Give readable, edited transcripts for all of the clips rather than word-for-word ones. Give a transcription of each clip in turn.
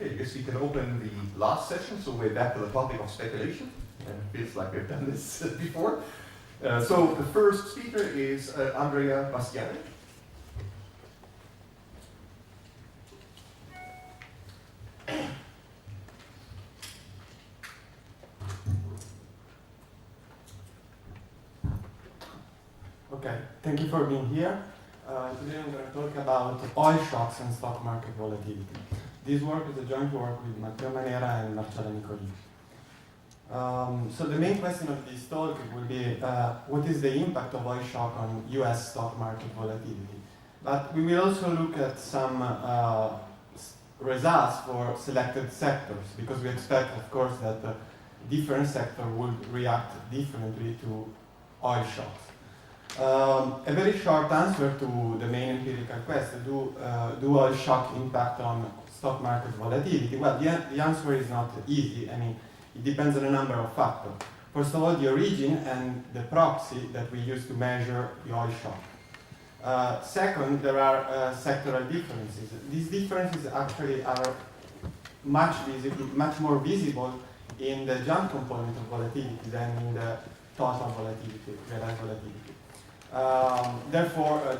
Okay, I guess we can open the last session, so we're back to the topic of speculation. It feels like we've done this before. So the first speaker is Andrea Bastiani. Okay, thank you for being here. Today I'm going to talk about oil shocks and stock market volatility. This work is a joint work with Matteo Manera and Marcello Nicoli. So the main question of this talk will be what is the impact of oil shock on US stock market volatility? But we will also look at some results for selected sectors, because we expect, of course, that different sectors will react differently to oil shocks. A very short answer to the main empirical question, do oil shock impact on stock market volatility? Well, the answer is not easy. I mean, it depends on a number of factors. First of all, the origin and the proxy that we use to measure the oil shock. Second, there are sectoral differences. These differences actually are much more visible in the jump component of volatility than in the total volatility, realized volatility. Therefore,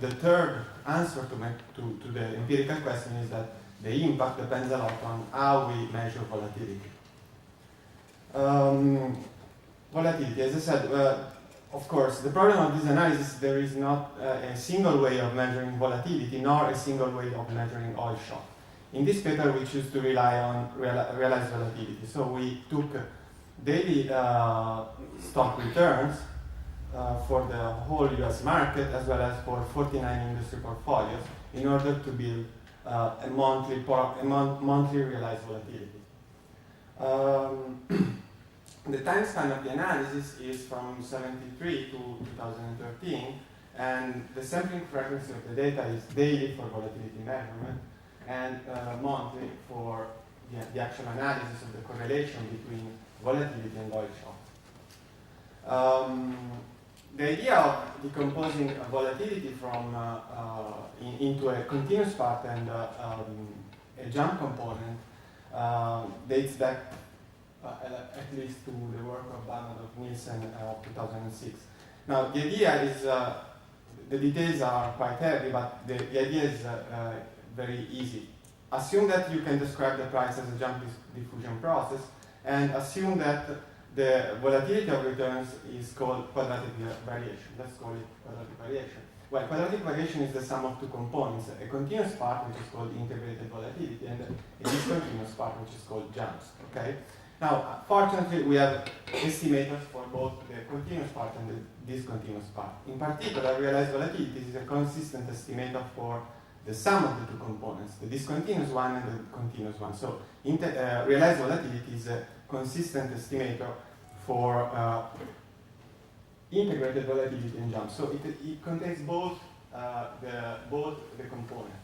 the third answer to the empirical question is that the impact depends a lot on how we measure volatility. Volatility, as I said, of course, the problem of this analysis, there is not a single way of measuring volatility, nor a single way of measuring oil shock. In this paper, we choose to rely on realized volatility. So we took daily stock returns for the whole US market, as well as for 49 industry portfolios, in order to build a monthly realized volatility. The time span of the analysis is from 1973 to 2013, and the sampling frequency of the data is daily for volatility measurement, and monthly for the actual analysis of the correlation between volatility and oil shock. The idea of decomposing volatility from into a continuous part and a jump component dates back at least to the work of Bernard Nielsen of 2006. Now, the idea is, the details are quite heavy, but the idea is very easy. Assume that you can describe the price as a jump diffusion process, and assume that the volatility of returns is called quadratic variation. Let's call it quadratic variation. Well, quadratic variation is the sum of two components, a continuous part, which is called integrated volatility, and a discontinuous part, which is called jumps. Okay? Now, fortunately, we have estimators for both the continuous part and the discontinuous part. In particular, realized volatility is a consistent estimator for the sum of the two components, the discontinuous one and the continuous one. So, realized volatility is a consistent estimator for integrated volatility and jumps. So it contains both the components.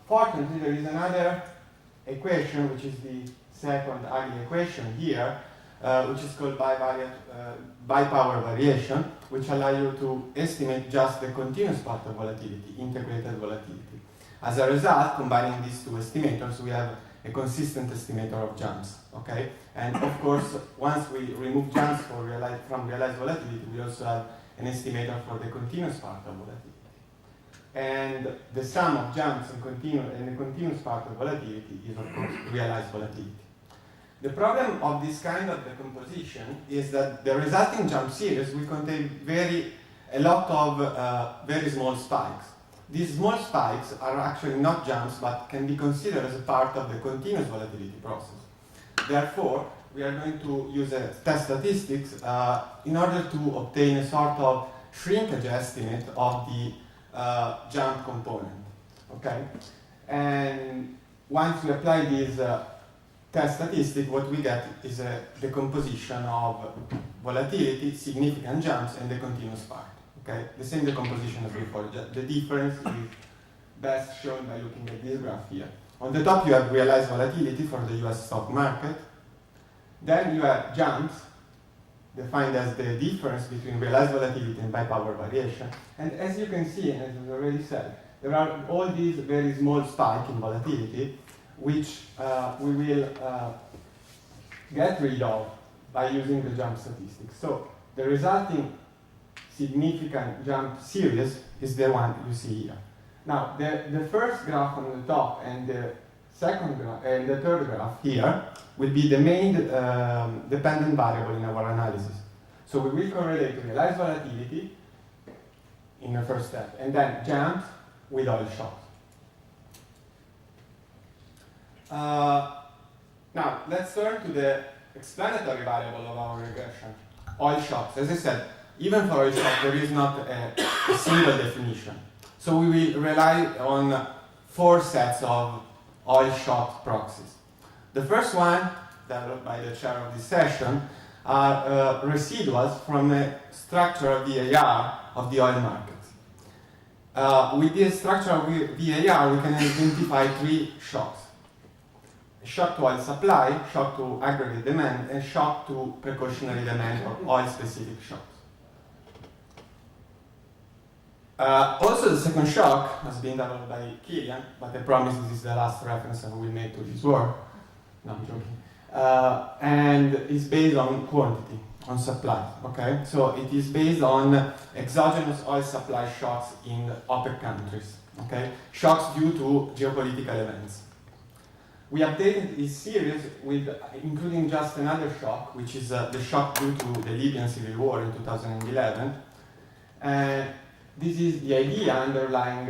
Fortunately, there is another equation, which is the second ugly equation here, which is called bipower variation, which allows you to estimate just the continuous part of volatility, integrated volatility. As a result, combining these two estimators, we have a consistent estimator of jumps, okay? And of course, once we remove jumps from realized volatility, we also have an estimator for the continuous part of volatility. And the sum of jumps and the continuous part of volatility is, of course, realized volatility. The problem of this kind of decomposition is that the resulting jump series will contain a lot of very small spikes. These small spikes are actually not jumps, but can be considered as a part of the continuous volatility process. Therefore, we are going to use a test statistics in order to obtain a sort of shrinkage estimate of the jump component. Okay? And once we apply this test statistic, what we get is a decomposition of volatility, significant jumps, and the continuous part. Okay, the same decomposition as before. The difference is best shown by looking at this graph here. On the top, you have realized volatility for the US stock market. Then you have jumps, defined as the difference between realized volatility and bipower variation. And as you can see, and as I already said, there are all these very small spikes in volatility, which we will get rid of by using the jump statistics. So the resulting significant jump series is the one you see here. Now, the first graph on the top and the second graph and the third graph here will be the main dependent variable in our analysis. So we will correlate realized volatility in the first step, and then jump with oil shocks. Now, let's turn to the explanatory variable of our regression, oil shocks. As I said, even for oil shocks, there is not a single definition. So we will rely on 4 sets of oil shock proxies. The first one, developed by the chair of this session, are residuals from a structural VAR of the oil markets. With this structural VAR, we can identify 3 shocks. A shock to oil supply, shock to aggregate demand, and shock to precautionary demand or oil-specific shocks. Also, the second shock has been developed by Kilian, but I promise this is the last reference I will make to his work. No, I'm joking. And it's based on quantity, on supply. Okay, so it is based on exogenous oil supply shocks in OPEC countries. Okay, shocks due to geopolitical events. We updated this series with including just another shock, which is the shock due to the Libyan civil war in 2011. This is the idea underlying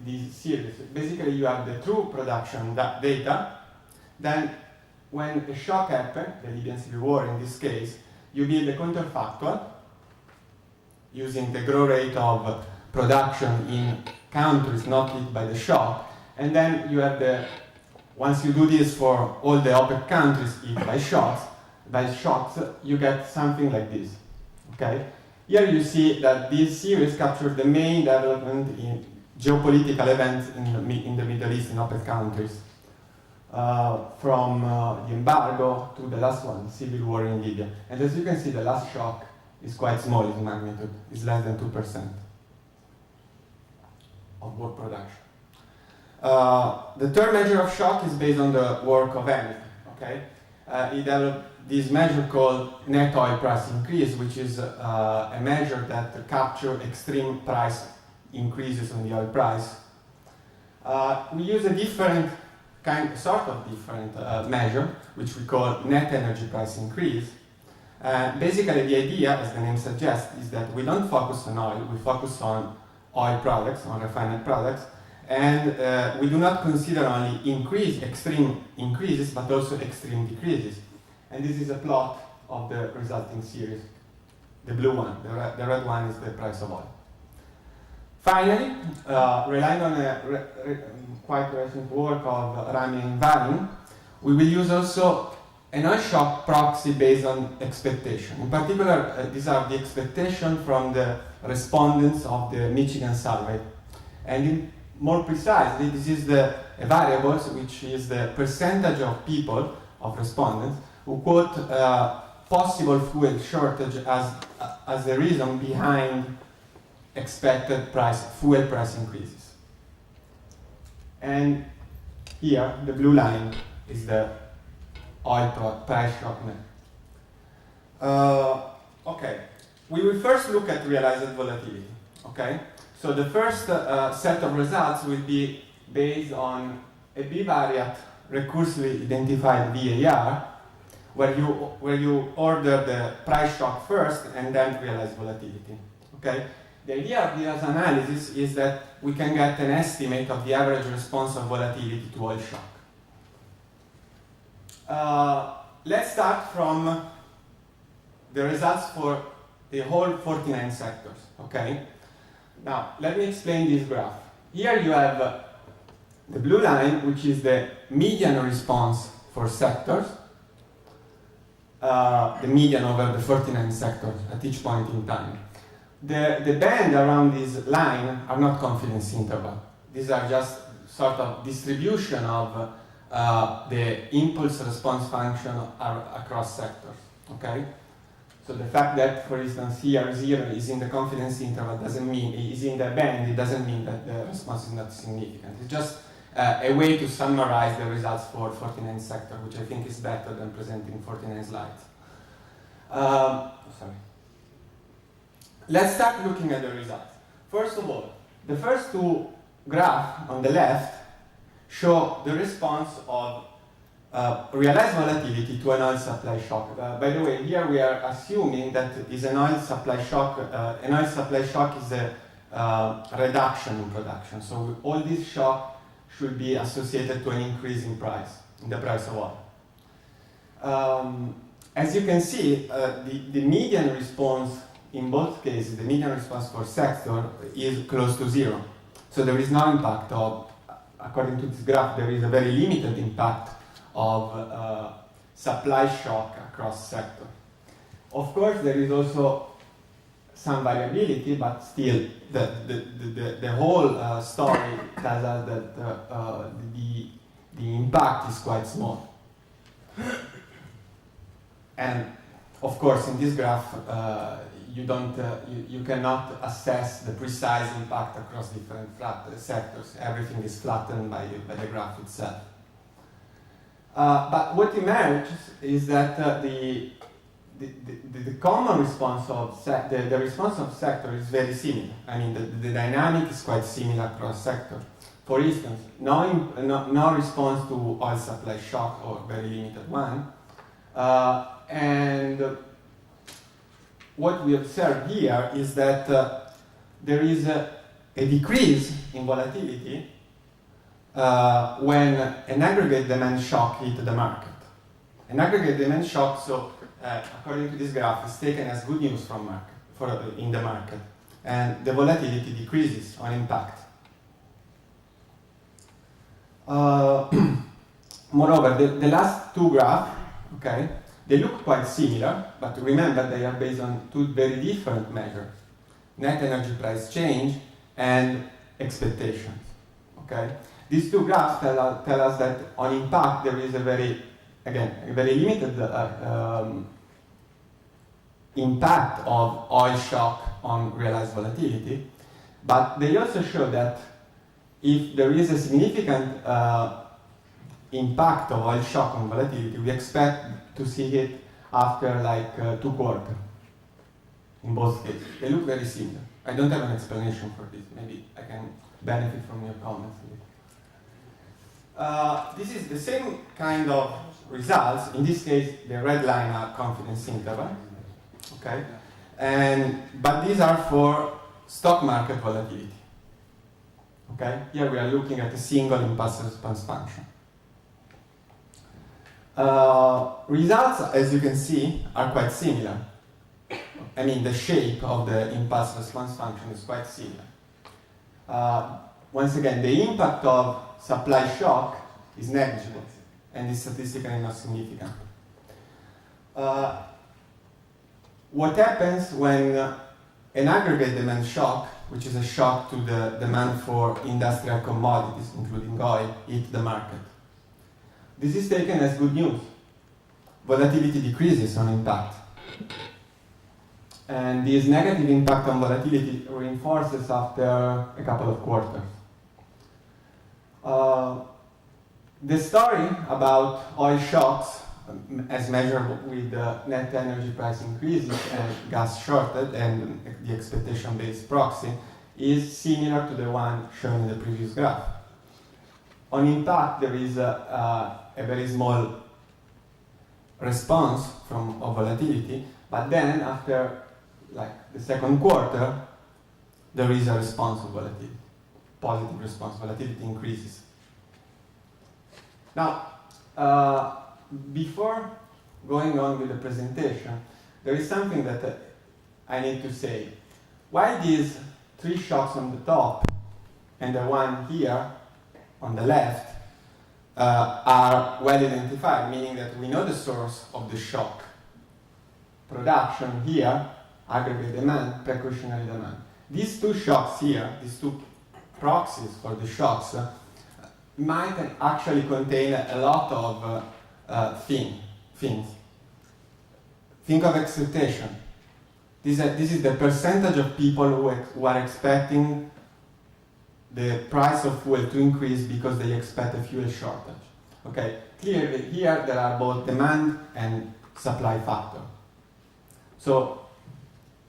this series. Basically, you have the true production data. Then, when a shock happened, the Libyan civil war in this case, you build a counterfactual using the growth rate of production in countries not hit by the shock. And then you have once you do this for all the OPEC countries hit by shocks, you get something like this. Okay? Here you see that this series captures the main development in geopolitical events in the Middle East in OPEC countries, from the embargo to the last one, civil war in Libya. And as you can see, the last shock is quite small in magnitude. It's less than 2% of world production. The third measure of shock is based on the work of Eni. Okay, he developed this measure called net oil price increase, which is a measure that captures extreme price increases on the oil price. We use a different sort of different measure, which we call net energy price increase. Basically, the idea, as the name suggests, is that we don't focus on oil, we focus on oil products, on refined products, and we do not consider only extreme increases, but also extreme decreases. And this is a plot of the resulting series. The blue one, the red one is the price of oil. Finally, relying on a quite recent work of Rami and Varin, we will use also an oil shock proxy based on expectation. In particular, these are the expectations from the respondents of the Michigan survey. And more precisely, this is the variables, which is the percentage of people, of respondents, who quote possible fuel shortage as the reason behind expected fuel price increases. And here, the blue line is the oil price shock net. Okay, we will first look at realized volatility. Okay, so the first set of results will be based on a bivariate recursively identified VAR, where you order the price shock first and then realize volatility. Okay? The idea of this analysis is that we can get an estimate of the average response of volatility to oil shock. Let's start from the results for the whole 49 sectors. Okay? Now, let me explain this graph. Here you have the blue line, which is the median response for sectors, the median over the 49 sectors at each point in time. The band around this line are not confidence interval. These are just sort of distribution of the impulse response function across sectors. Okay, So the fact that, for instance, here 0 is in the confidence interval doesn't mean, is in the band, it doesn't mean that the response is not significant. It's just a way to summarize the results for 49 sector, which I think is better than presenting 49 slides. Sorry. Let's start looking at the results. First of all, the first two graphs on the left show the response of realized volatility to an oil supply shock. By the way, here we are assuming that is an oil supply shock. An oil supply shock is a reduction in production. So all these shocks should be associated to an increase in price, in the price of oil. As you can see, the median response in both cases, the median response for sector is close to 0. So there is no impact of, according to this graph, there is a very limited impact of supply shock across sector. Of course, there is also some variability, but still the whole story tells us that the impact is quite small. And of course, in this graph, you cannot assess the precise impact across different sectors. Everything is flattened by the graph itself. But what emerges is that the common response of the response of sector is very similar. I mean, the dynamic is quite similar across sector. For instance, no response to oil supply shock or very limited one. And what we observe here is that there is a decrease in volatility when an aggregate demand shock hit the market. An aggregate demand shock, so according to this graph, is taken as good news in the market, and the volatility decreases on impact. Moreover, the last two graphs, okay, they look quite similar, but remember they are based on two very different measures: net energy price change and expectations. Okay, these two graphs tell us that on impact there is a very limited impact of oil shock on realized volatility, but they also show that if there is a significant impact of oil shock on volatility, we expect to see it after like 2 quarters. In both cases, they look very similar. I don't have an explanation for this. Maybe I can benefit from your comments. This is the same kind of results. In this case, the red line are confidence interval. Okay, but these are for stock market volatility. Okay, here we are looking at a single impulse response function. Results, as you can see, are quite similar. I mean, the shape of the impulse response function is quite similar. Once again, the impact of supply shock is negligible and is statistically not significant. What happens when an aggregate demand shock, which is a shock to the demand for industrial commodities, including oil, hit the market? This is taken as good news. Volatility decreases on impact. And this negative impact on volatility reinforces after a couple of quarters. The story about oil shocks, as measured with net energy price increases and gas shortage and the expectation-based proxy, is similar to the one shown in the previous graph. On impact, there is a very small response of volatility, but then after like the second quarter, there is a response of volatility, positive response. Volatility increases. Now, before going on with the presentation, there is something that I need to say. Why these 3 shocks on the top and the one here on the left are well identified, meaning that we know the source of the shock. Production here, aggregate demand, precautionary demand. These 2 shocks here, these 2 proxies for the shocks, might actually contain a lot of things. think of expectation. This is the percentage of people who are expecting the price of fuel to increase because they expect a fuel shortage. Okay, clearly here there are both demand and supply factor. So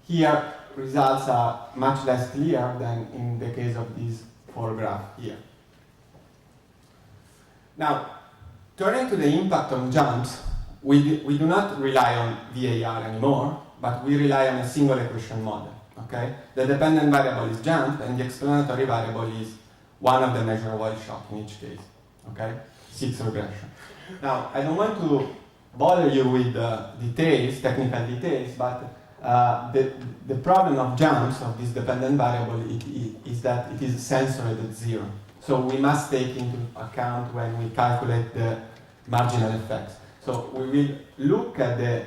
here results are much less clear than in the case of these four graphs here. Now, turning to the impact on jumps, we do not rely on VAR anymore, but we rely on a single equation model. Okay? The dependent variable is jump, and the explanatory variable is one of the measure of oil shock in each case. Okay? 6 regression. Now, I don't want to bother you with details, technical details, but the problem of jumps of this dependent variable is that it is censored at 0. So we must take into account when we calculate the marginal effects. So we will look at the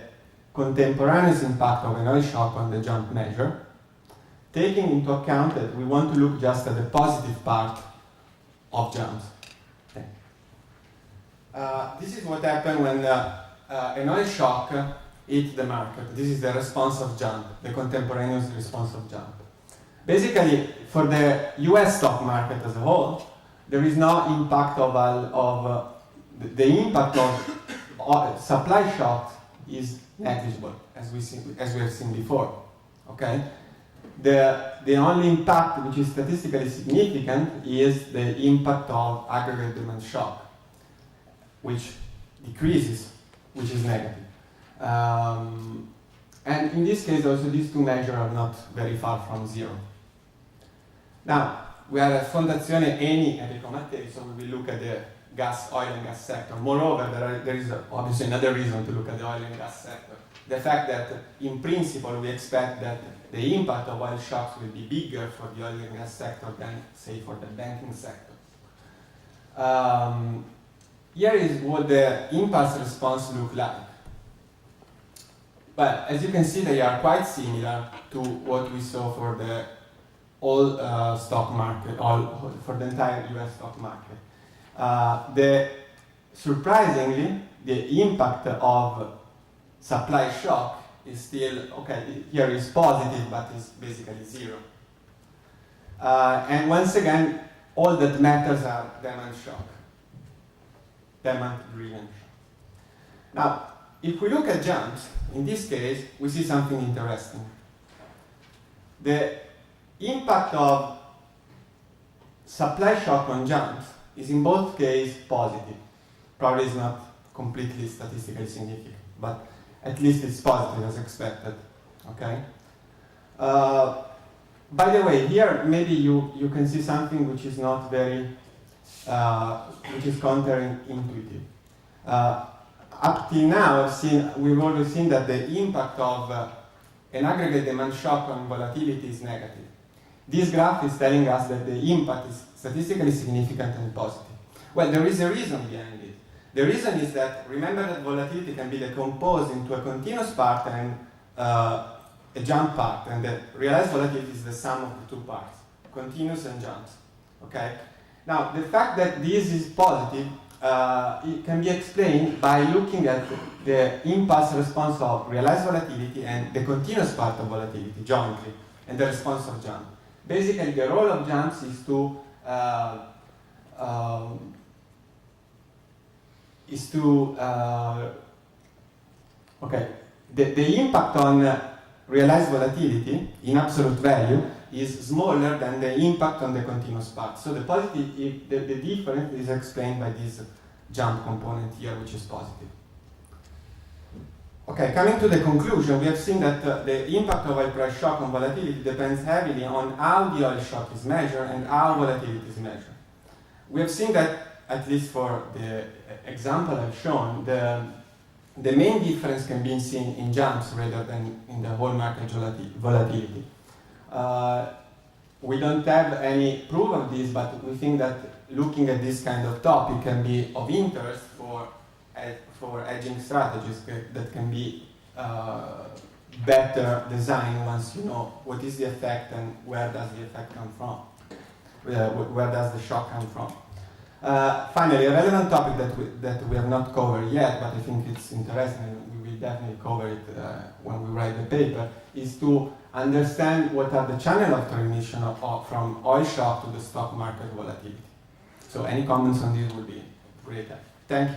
contemporaneous impact of an oil shock on the jump measure, taking into account that we want to look just at the positive part of jumps. Okay. This is what happened when an oil shock hit the market. This is the response of jump, the contemporaneous response of jump. Basically, for the US stock market as a whole, there is no impact the impact of supply shocks is negligible, as we have seen before. Okay, the only impact which is statistically significant is the impact of aggregate demand shock, which decreases, which is negative. And in this case, also these two measures are not very far from 0. Now, we are at Fondazione Eni Enrico Mattei, so we will look at the oil and gas sector. Moreover, there is obviously another reason to look at the oil and gas sector. The fact that, in principle, we expect that the impact of oil shocks will be bigger for the oil and gas sector than, say, for the banking sector. Here is what the impulse response look like. Well, as you can see, they are quite similar to what we saw for the whole stock market, for the entire US stock market. Surprisingly, the impact of supply shock is still, okay, here is positive, but is basically 0. And once again, all that matters are demand shock, demand-driven shock. Now, if we look at jumps, in this case, we see something interesting. The impact of supply shock on jumps is in both cases positive. Probably is not completely statistically significant, but at least it's positive as expected. Okay. By the way, here maybe you can see something which is not very, which is counterintuitive. Up till now, we've always seen that the impact of an aggregate demand shock on volatility is negative. This graph is telling us that the impact is statistically significant and positive. Well, there is a reason behind it. The reason is that, remember that volatility can be decomposed into a continuous part and a jump part, and the realized volatility is the sum of the two parts, continuous and jumps. Okay? Now, the fact that this is positive it can be explained by looking at the impulse response of realized volatility and the continuous part of volatility jointly, and the response of jump. Basically, the role of jumps is to the impact on realized volatility in absolute value is smaller than the impact on the continuous part. So the positive, the difference is explained by this jump component here, which is positive. Okay, coming to the conclusion, we have seen that the impact of oil price shock on volatility depends heavily on how the oil shock is measured and how volatility is measured. We have seen that, at least for the example I've shown, the main difference can be seen in jumps rather than in the whole market volatility. We don't have any proof of this, but we think that looking at this kind of topic can be of interest for hedging strategies that can be better designed once you know what is the effect and where does the effect come from, where does the shock come from. Finally, a relevant topic that we have not covered yet, but I think it's interesting and we will definitely cover it when we write the paper, is to understand what are the channel of transmission from oil shock to the stock market volatility. So any comments on this would be great. Thank you.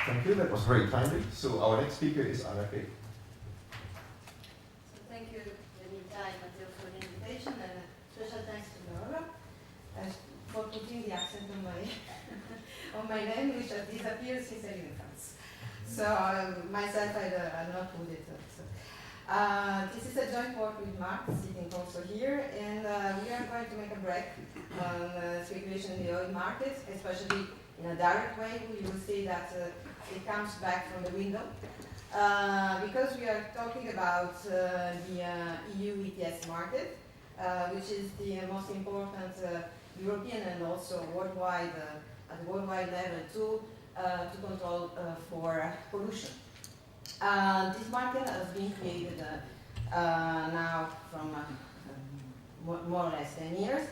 Thank you, that was very timely. So our next speaker is Anna Kay. Thank you, Matteo, for the invitation, and special thanks to Laura for putting the accent on my on my name, which has disappeared since I live in France. So myself, I not put it. This is a joint work with Mark, sitting also here, and we are going to make a break on speculation in the oil market, especially in a direct way. We will see that it comes back from the window. Because we are talking about the EU ETS market, which is the most important European and also worldwide, at the worldwide level to control for pollution. This market has been created now from more or less 10 years,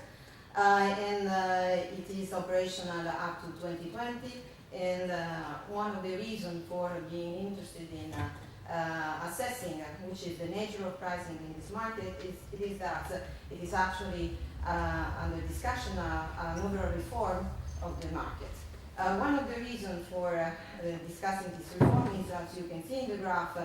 and it is operational up to 2020. And one of the reasons for being interested in assessing which is the nature of pricing in this market is that it is actually under discussion an overall reform of the market. One of the reasons for discussing this reform is, as you can see in the graph,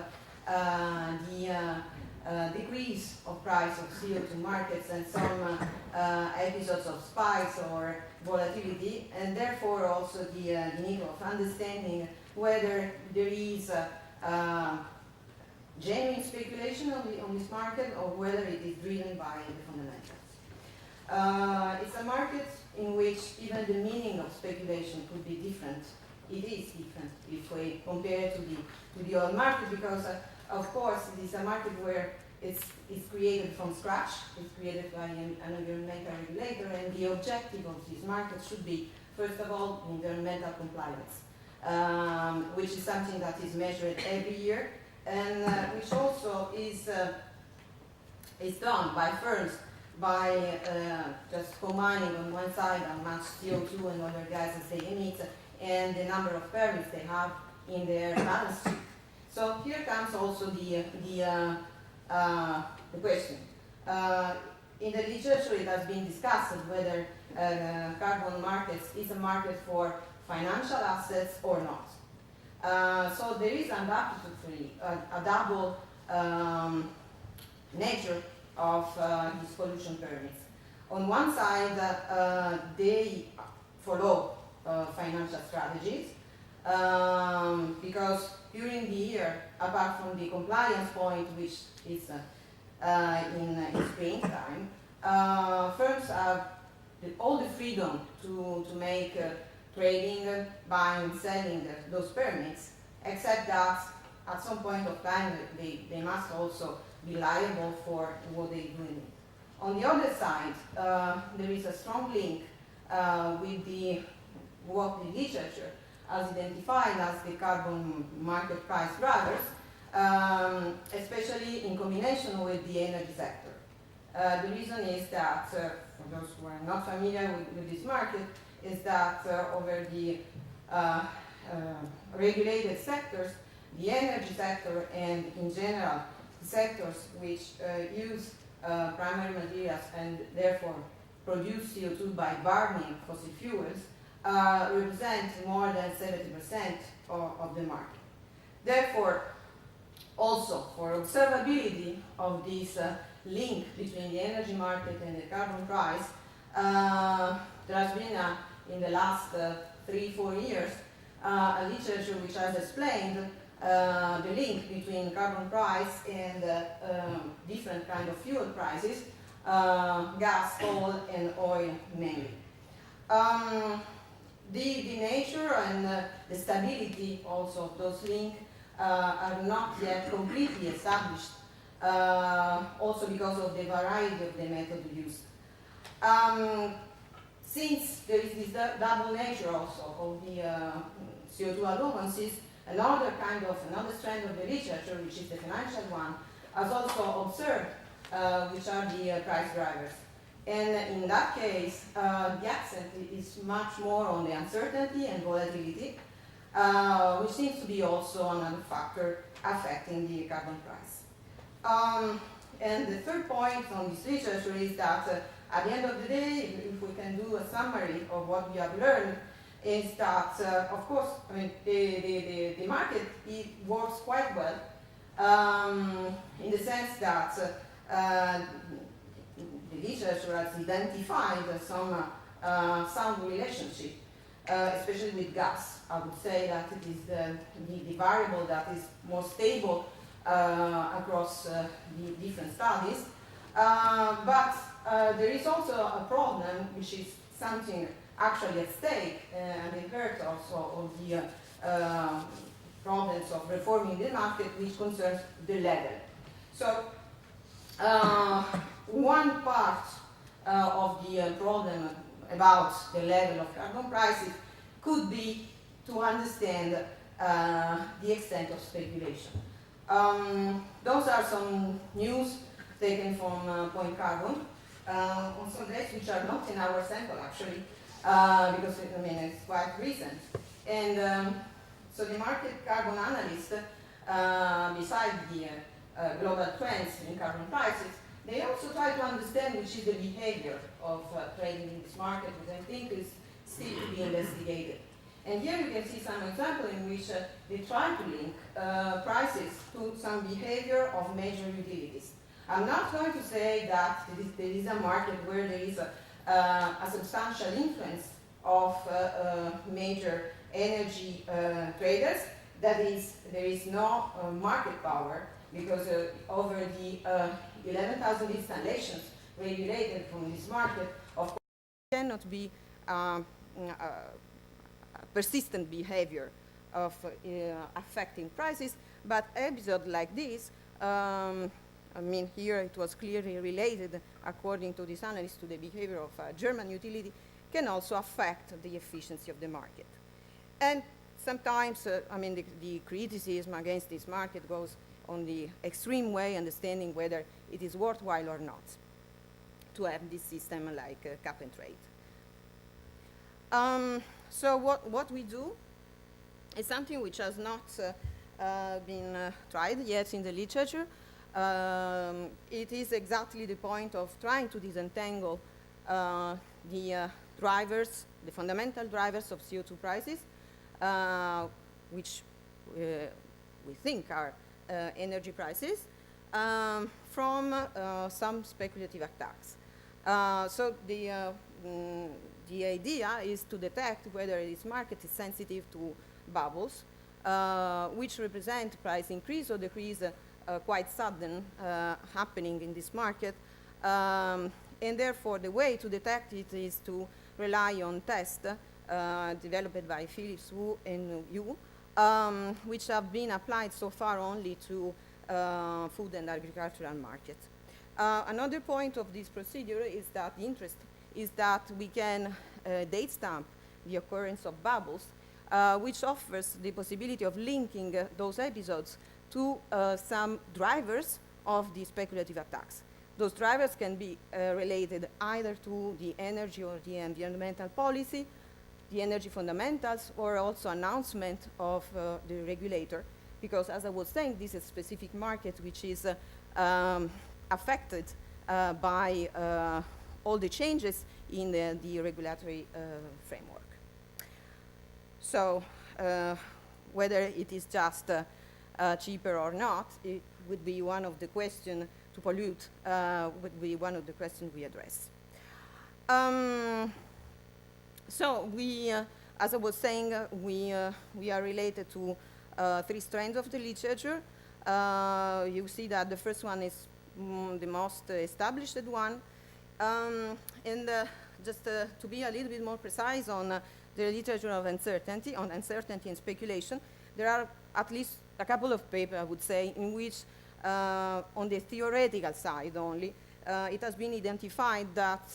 the decrease of price of CO2 markets and some episodes of spikes or volatility, and therefore also the need of understanding whether there is genuine speculation on this market or whether it is driven by the fundamentals. It's a market in which even the meaning of speculation could be different. It is different if we compare to the oil market, because of course it is a market where it's created from scratch. It's created by an environmental regulator, and the objective of this market should be, first of all, environmental compliance, which is something that is measured every year, and which also is done by firms by just combining on one side how much CO2 and other gases they emit and the number of permits they have in their balance sheet. So here comes also the question. In the literature it has been discussed whether carbon markets is a market for financial assets or not. So there is undoubtedly a double nature of these pollution permits. On one side, they follow financial strategies because during the year, apart from the compliance point, which is in springtime, firms have all the freedom to make trading, buying, selling those permits, except that at some point of time they must also be liable for what they do. On the other side, there is a strong link with what the literature has identified as the carbon market price drivers, especially in combination with the energy sector. The reason is that, for those who are not familiar with this market, is that over the regulated sectors, the energy sector and in general sectors which use primary materials and therefore produce CO2 by burning fossil fuels represent more than 70% of the market. Therefore, also for observability of this link between the energy market and the carbon price, there has been in the last 3-4 years a literature which has explained the link between carbon price and different kind of fuel prices, gas, coal, and oil mainly. The nature and the stability also of those links are not yet completely established, also because of the variety of the method used. Since there is this double nature also of the CO2 allowances, another strand of the literature, which is the financial one, has also observed which are the price drivers. And in that case, the accent is much more on the uncertainty and volatility, which seems to be also another factor affecting the carbon price. And the third point on this literature is that at the end of the day, if we can do a summary of what we have learned, is that, of course, I mean, the market, it works quite well, in the sense that the literature has identified some sound relationship, especially with gas. I would say that it is the variable that is more stable across the different studies. But there is also a problem, which is something actually at stake, and we heard also of the problems of reforming the market, which concerns the level. So one part of the problem about the level of carbon prices could be to understand the extent of speculation. Those are some news taken from Point Carbon on some dates which are not in our sample actually, because I mean it's quite recent. And so the market carbon analyst, besides the global trends in carbon prices, they also try to understand which is the behavior of trading in this market, which I think is still to be investigated. And here you can see some example in which they try to link prices to some behavior of major utilities. I'm not going to say that there is a market where there is a substantial influence of major energy traders. That is, there is no market power, because over the 11,000 installations regulated from this market, of course, cannot be persistent behavior of affecting prices, but episodes like this, I mean, here it was clearly related, according to this analyst, to the behavior of a German utility, can also affect the efficiency of the market. And sometimes, I mean, the criticism against this market goes on the extreme way, understanding whether it is worthwhile or not to have this system like cap and trade. So what we do is something which has not been tried yet in the literature. It is exactly the point of trying to disentangle the drivers, the fundamental drivers of CO2 prices, which we think are energy prices, from some speculative attacks. So the idea is to detect whether this market is sensitive to bubbles, which represent price increase or decrease quite sudden happening in this market. And therefore, the way to detect it is to rely on tests developed by Philips Wu and Yu, which have been applied so far only to food and agricultural markets. Another point of this procedure is that the interest is that we can date stamp the occurrence of bubbles, which offers the possibility of linking those episodes to some drivers of the speculative attacks. Those drivers can be related either to the energy or the environmental policy, the energy fundamentals, or also announcement of the regulator, because as I was saying, this is a specific market which is affected by all the changes in the regulatory framework. So whether it is just cheaper or not, it would be one of the questions to pollute, would be one of the questions we address. So we, as I was saying, we are related to 3 strands of the literature. You see that the first one is the most established one. And just to be a little bit more precise on the literature of uncertainty, on uncertainty and speculation, there are at least a couple of papers, I would say, in which on the theoretical side only, it has been identified that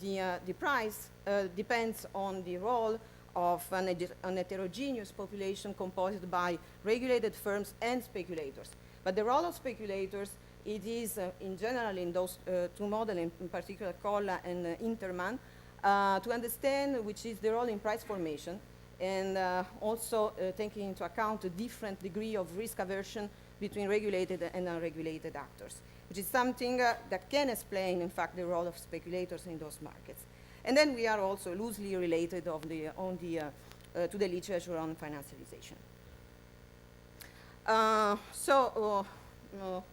the price depends on the role of an heterogeneous population composed by regulated firms and speculators. But the role of speculators it is in general in those two models, in particular Colla and Interman, to understand which is the role in price formation, and also taking into account a different degree of risk aversion between regulated and unregulated actors, which is something that can explain, in fact, the role of speculators in those markets. And then we are also loosely related to the literature on financialization.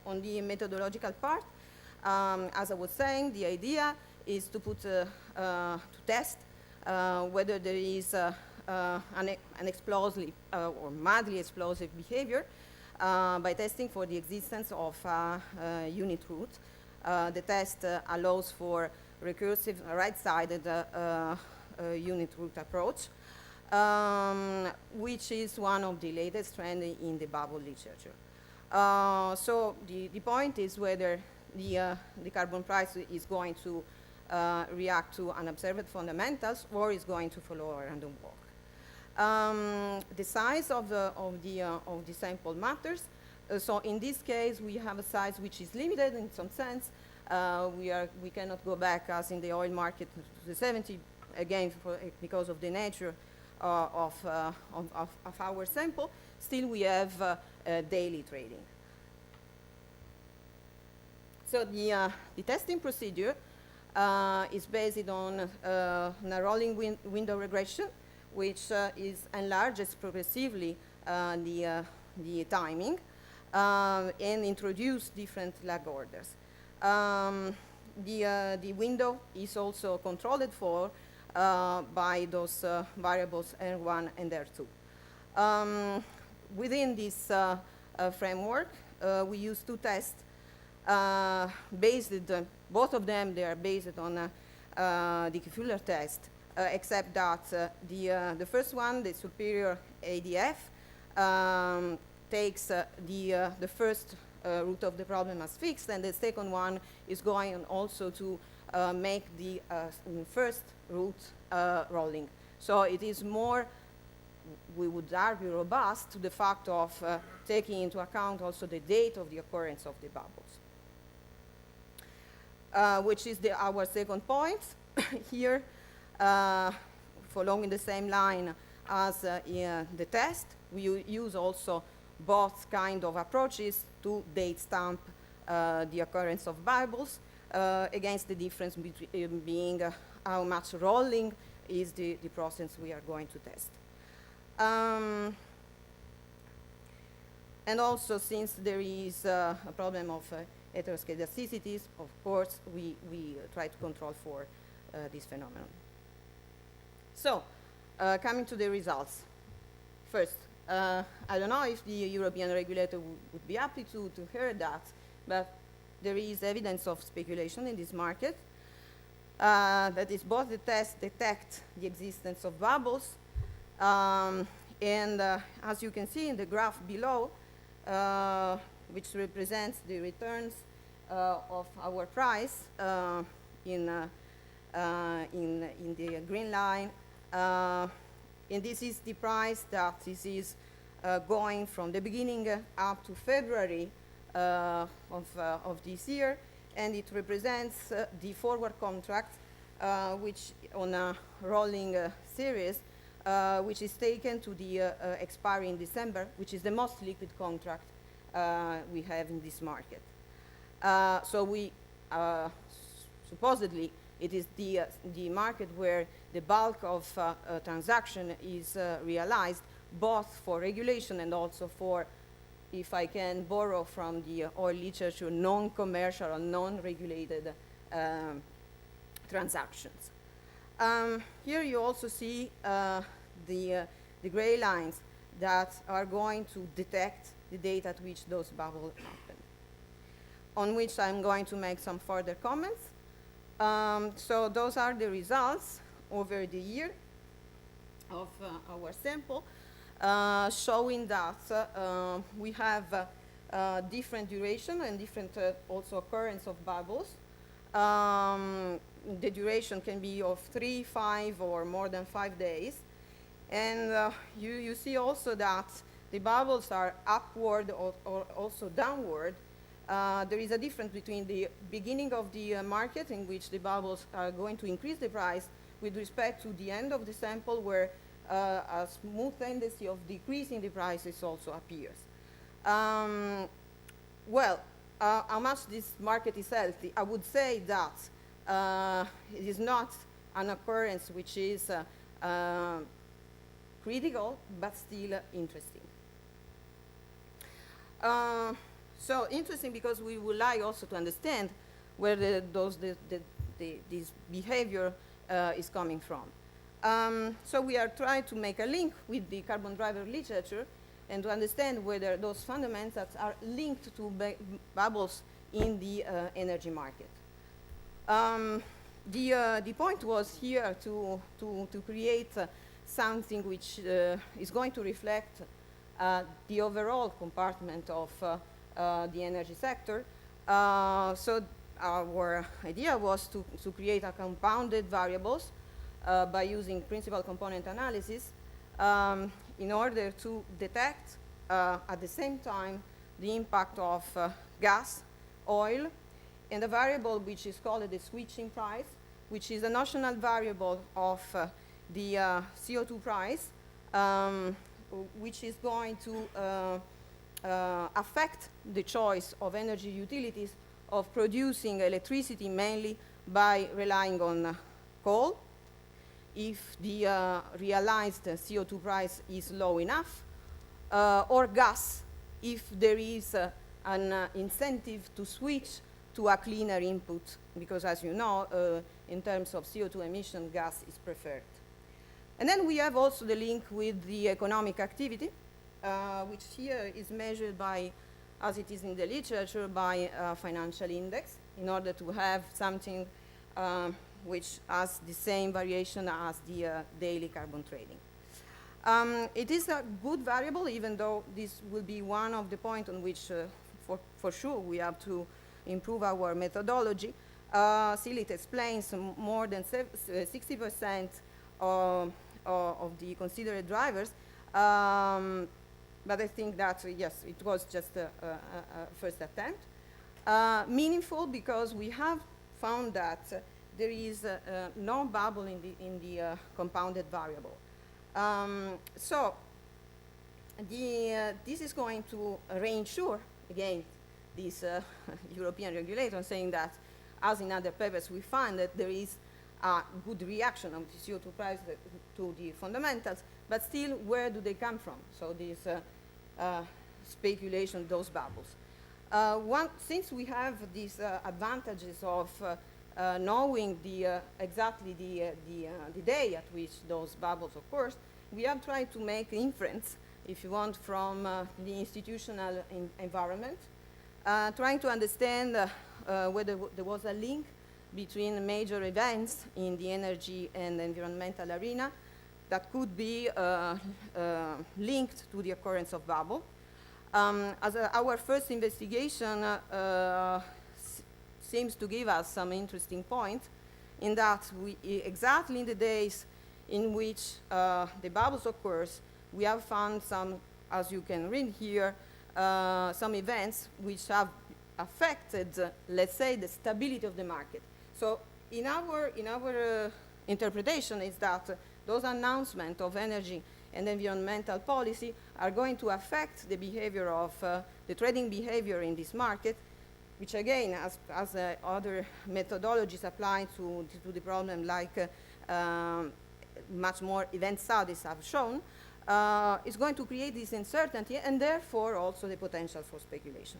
On the methodological part, as I was saying, the idea is to put to test whether there is an explosive or mildly explosive behavior by testing for the existence of unit root. The test allows for recursive right-sided unit root approach, which is one of the latest trends in the bubble literature. So the point is whether the carbon price is going to react to unobserved fundamentals or is going to follow a random walk. The size of the sample matters. So in this case, we have a size which is limited in some sense. We cannot go back as in the oil market to the 70 again because of the nature of our sample. Still, we have daily trading. So the testing procedure is based on a rolling window regression, which enlarges progressively the timing and introduce different lag orders. The window is also controlled for by those variables R1 and R2. Within this framework, we use two tests both of them, they are based on the Fuller test, except that the first one, the superior ADF, takes the first root of the problem as fixed, and the second one is going also to make the first root rolling. So it is more, we would argue, robust to the fact of taking into account also the date of the occurrence of the bubbles, which is our second point. Here, following the same line as the test, we use also both kind of approaches to date stamp the occurrence of bubbles against the difference between being how much rolling is the process we are going to test. And also, since there is a problem of heteroscedasticities, of course, we try to control for this phenomenon. So, coming to the results. First, I don't know if the European regulator would be happy to hear that, but there is evidence of speculation in this market. That is, both the tests detect the existence of bubbles, and as you can see in the graph below, which represents the returns of our price in the green line. And this is the price that this is going from the beginning up to February of this year, and it represents the forward contract, which on a rolling series, which is taken to the expiry in December, which is the most liquid contract we have in this market. So we supposedly it is the market where the bulk of transaction is realized, both for regulation and also for, if I can borrow from the oil literature, non-commercial or non-regulated transactions. Here you also see the gray lines that are going to detect the date at which those bubbles happen, on which I'm going to make some further comments. So those are the results over the year of our sample, showing that we have different duration and different also occurrence of bubbles. The duration can be of 3, 5, or more than 5 days. And you see also that the bubbles are upward or also downward there is a difference between the beginning of the market, in which the bubbles are going to increase the price, with respect to the end of the sample, where a smooth tendency of decreasing the prices also appears. How much this market is healthy? I would say that it is not an occurrence which is critical, but still interesting. So interesting because we would like also to understand where this behavior is coming from. So we are trying to make a link with the carbon driver literature and to understand whether those fundamentals are linked to bubbles in the energy market. The point was here to create something which is going to reflect the overall compartment of the energy sector. So our idea was to create a compounded variables by using principal component analysis in order to detect at the same time the impact of gas, oil, and a variable which is called the switching price, which is a notional variable of the CO2 price, which is going to affect the choice of energy utilities of producing electricity mainly by relying on coal, if the realized CO2 price is low enough, or gas, if there is an incentive to switch to a cleaner input, because as you know, in terms of CO2 emission, gas is preferred. And then we have also the link with the economic activity, which here is measured by, as it is in the literature, by a financial index, in order to have something which has the same variation as the daily carbon trading. It is a good variable, even though this will be one of the points on which, for sure, we have to improve our methodology. Still, it explains more than 60% of the considered drivers. But I think that, yes, it was just a first attempt. Meaningful because we have found that there is no bubble in the compounded variable. So this is going to reinsure, again, this European regulator, saying that, as in other papers, we find that there is a good reaction of the CO2 price to the fundamentals, but still, where do they come from? So this speculation, those bubbles. Since we have these advantages of knowing exactly the day at which those bubbles occur, we have tried to make inference, if you want, from the institutional environment, trying to understand whether there was a link between major events in the energy and environmental arena that could be linked to the occurrence of bubble. As our first investigation seems to give us some interesting point, in that exactly in the days in which the bubbles occurs, we have found some, as you can read here, some events which have affected, let's say, the stability of the market. So in our interpretation is that those announcements of energy and environmental policy are going to affect the behavior of the trading behavior in this market, which again, as other methodologies apply to the problem, like much more event studies have shown, is going to create this uncertainty and therefore also the potential for speculation.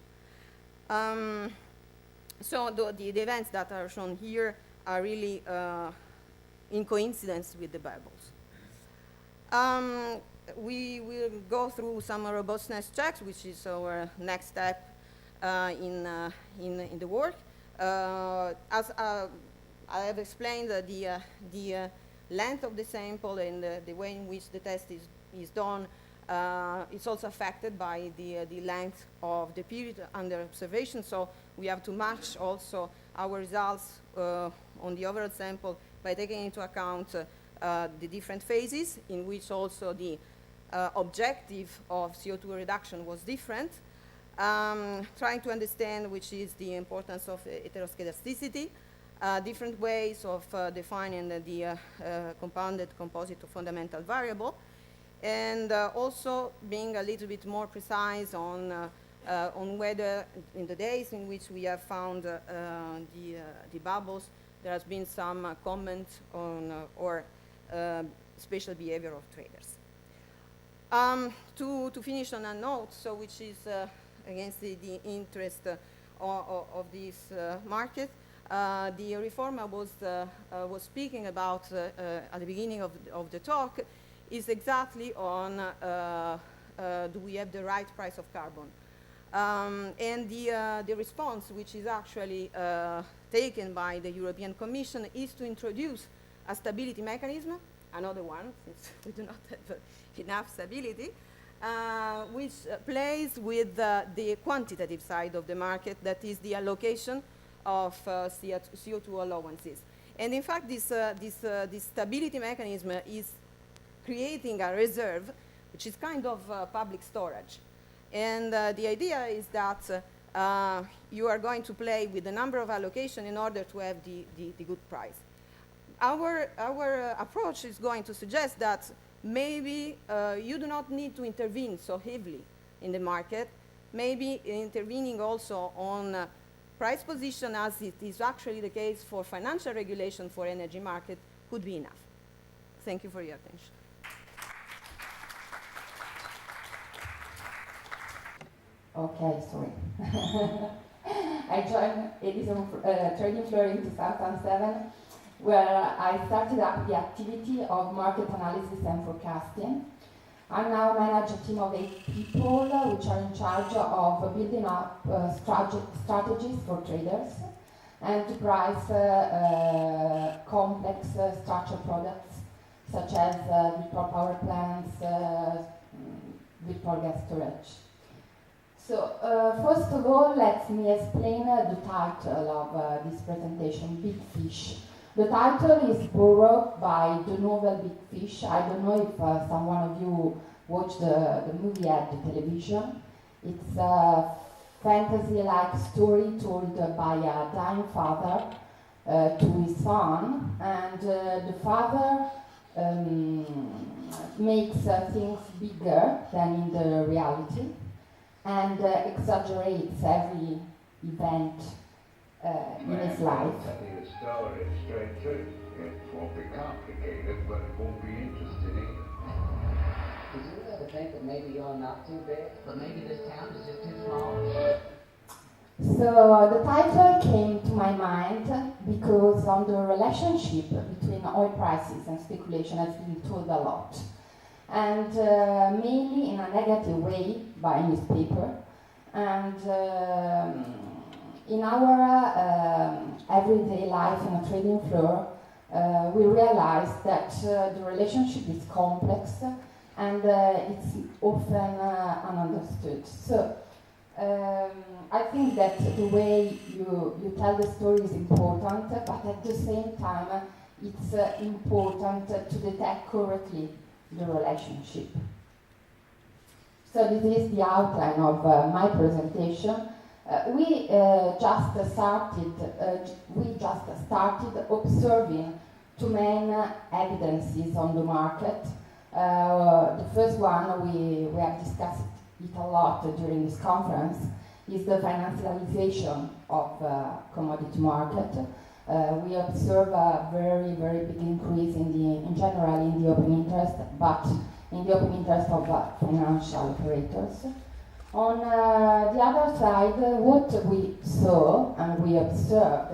So the events that are shown here are really in coincidence with the bubbles. We will go through some robustness checks, which is our next step in the work. As I have explained, the length of the sample and the way in which the test is done is also affected by the length of the period under observation. So we have to match also our results on the overall sample by taking into account the different phases in which also the objective of CO2 reduction was different. trying to understand which is the importance of heteroscedasticity, different ways of defining the compounded composite of fundamental variable, and also being a little bit more precise on whether in the days in which we have found the bubbles, there has been some comment on or special behavior of traders. To finish on a note, so which is against the interest of this market, the reformer was speaking about at the beginning of the talk is exactly on do we have the right price of carbon. And the response, which is actually taken by the European Commission, is to introduce a stability mechanism, another one, since we do not have enough stability, which plays with the quantitative side of the market, that is the allocation of CO2 allowances. And in fact, this stability mechanism is creating a reserve, which is kind of public storage. And the idea is that you are going to play with the number of allocation in order to have the good price. Our approach is going to suggest that maybe you do not need to intervene so heavily in the market. Maybe intervening also on price position, as it is actually the case for financial regulation for energy market, could be enough. Thank you for your attention. Okay, sorry. I joined Edison Trading Floor in 2007, where I started up the activity of market analysis and forecasting. I now manage a team of 8 people, which are in charge of building up strategies for traders and to price complex structured products such as virtual power plants, virtual gas storage. So, first of all, let me explain the title of this presentation, Big Fish. The title is borrowed by the novel Big Fish. I don't know if someone of you watched the movie at the television. It's a fantasy-like story told by a dying father to his son, and the father makes things bigger than in the reality, and exaggerates every event in his life. I think the story is straight through. It won't be complicated, but it won't be interesting either. Did you ever think that maybe you're not too big, but maybe this town is just too small? So the title came to my mind because on the relationship between oil prices and speculation has been told a lot. And mainly in a negative way by newspaper. And in our everyday life in a trading floor, we realize that the relationship is complex and it's often ununderstood. So I think that the way you tell the story is important, but at the same time it's important to detect correctly the relationship. So this is the outline of my presentation. We just started observing 2 main evidences on the market. The first one, we have discussed it a lot during this conference, is the financialization of commodity market. We observe a very, very big increase in general in the open interest, but in the open interest of financial operators. On the other side, what we saw and we observed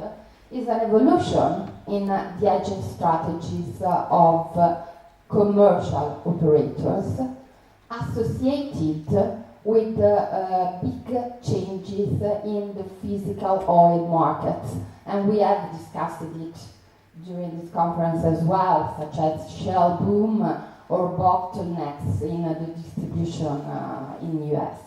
is an evolution in the hedging strategies of commercial operators associated with big changes in the physical oil markets. And we have discussed it during this conference as well, such as shale boom or bottlenecks in the distribution in US.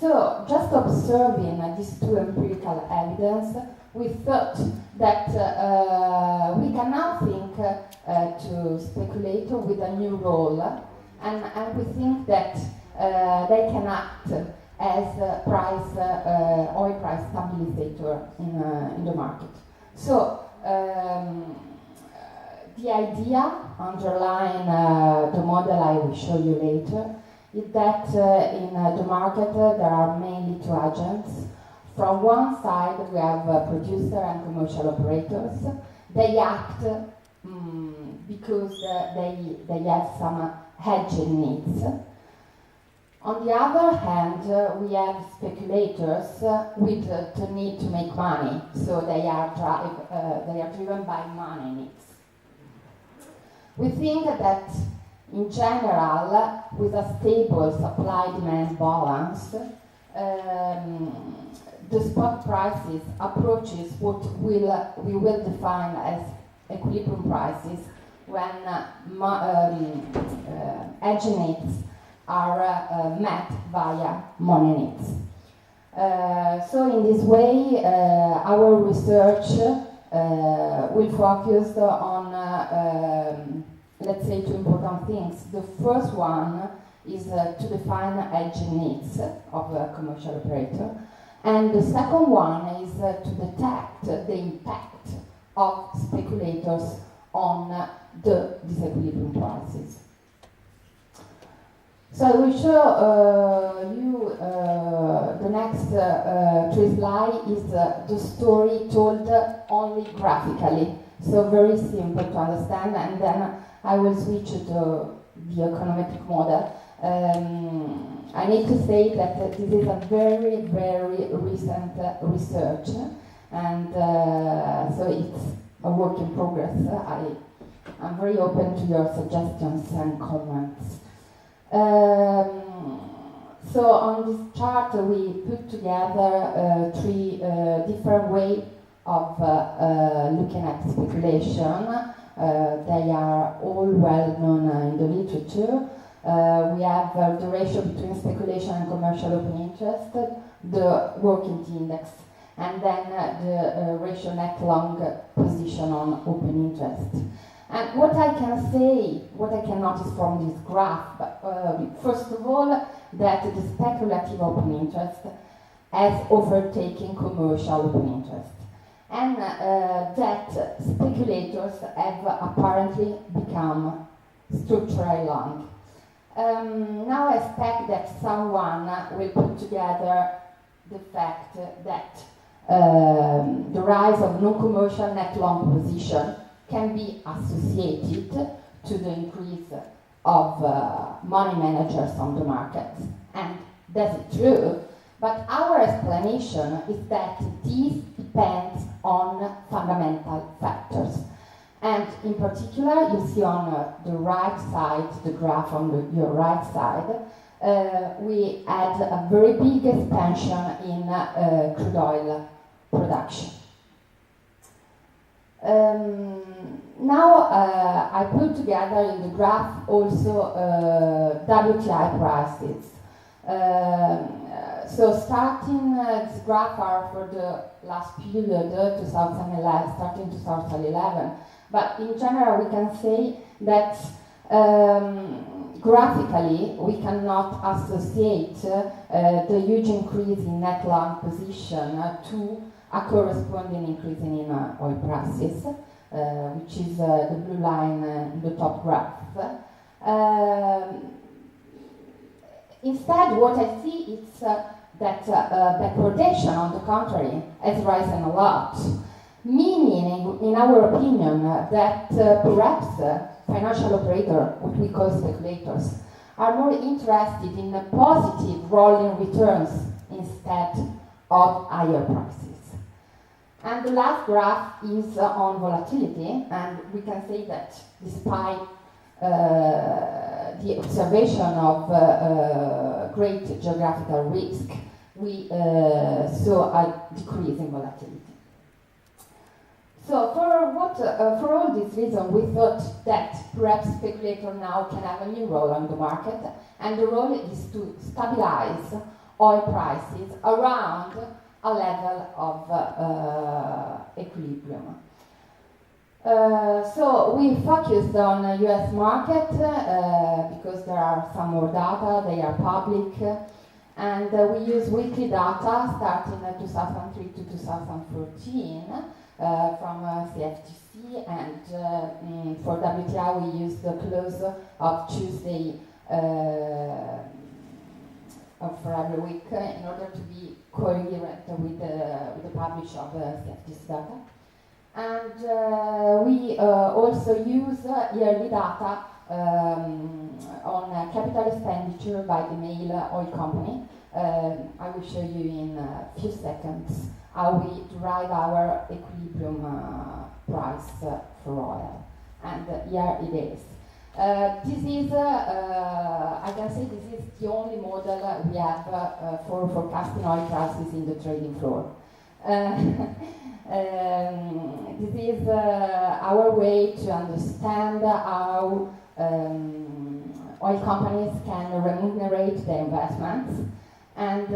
So, just observing these 2 empirical evidence, we thought that we can now think to speculate with a new role, and we think that they can act as a oil price stabilizer in the market. So the idea underlying the model I will show you later is that in the market there are mainly two agents. From one side we have producer and commercial operators. They act because they have some hedging needs. On the other hand, we have speculators with the need to make money, so they are driven by money needs. We think that in general, with a stable supply-demand balance, the spot prices approaches what we will define as equilibrium prices when hedging needs are met via money needs. So in this way, our research will focus on, let's say, two important things. The first one is to define hedging needs of a commercial operator. And the second one is to detect the impact of speculators on the disequilibrium prices. So I will show you the next three slides is the story told only graphically, so very simple to understand, and then I will switch to the econometric model. I need to say that this is a very, very recent research, and so it's a work in progress. I'm very open to your suggestions and comments. So on this chart we put together three different ways of looking at speculation. They are all well known in the literature. We have the ratio between speculation and commercial open interest, the working index, and then the ratio net long position on open interest. And what I can say, what I can notice from this graph, first of all, that the speculative open interest has overtaken commercial open interest, and that speculators have apparently become structurally long. Now I expect that someone will put together the fact that the rise of non-commercial net long position can be associated to the increase of money managers on the market. And that's true, but our explanation is that this depends on fundamental factors. And in particular, you see on the right side, the graph on your right side, we had a very big expansion in crude oil production. Now I put together in the graph also WTI prices. So starting this graph are for the last period, 2011, starting 2011. But in general, we can say that graphically, we cannot associate the huge increase in net long position to a corresponding increase in oil prices, which is the blue line in the top graph. Instead, what I see is that backwardation, on the contrary, has risen a lot, meaning, in our opinion, that perhaps financial operators, what we call speculators, are more interested in positive rolling returns instead of higher prices. And the last graph is on volatility, and we can say that despite the observation of great geographical risk, we saw a decrease in volatility. So for all these reasons, we thought that perhaps speculators now can have a new role on the market, and the role is to stabilize oil prices around a level of equilibrium. So we focused on the US market because there are some more data, they are public, and we use weekly data starting 2003 to 2014 from CFTC, and for WTI we use the close of Tuesday of every week in order to be coherent with the publish of CFTC data. And we also use yearly data on capital expenditure by the main oil company. I will show you in a few seconds how we derive our equilibrium price for oil. And here it is. This is, I can say this is the only model we have for forecasting oil prices in the trading floor. This is our way to understand how oil companies can remunerate their investments, and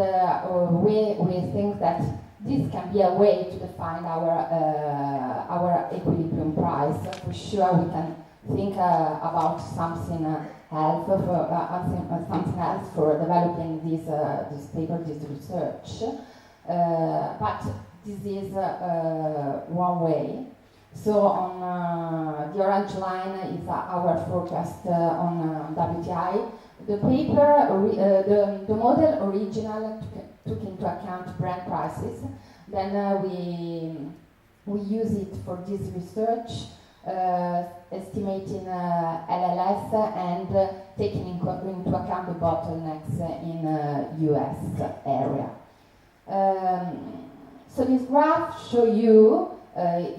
we think that this can be a way to define our equilibrium price. For sure, we can think about something else for developing this paper, this research, but this is one way. So on the orange line is our forecast on WTI. The paper, the model original took into account Brent prices. Then we use it for this research, estimating LLS and taking into account the bottlenecks in US area. So this graph shows you,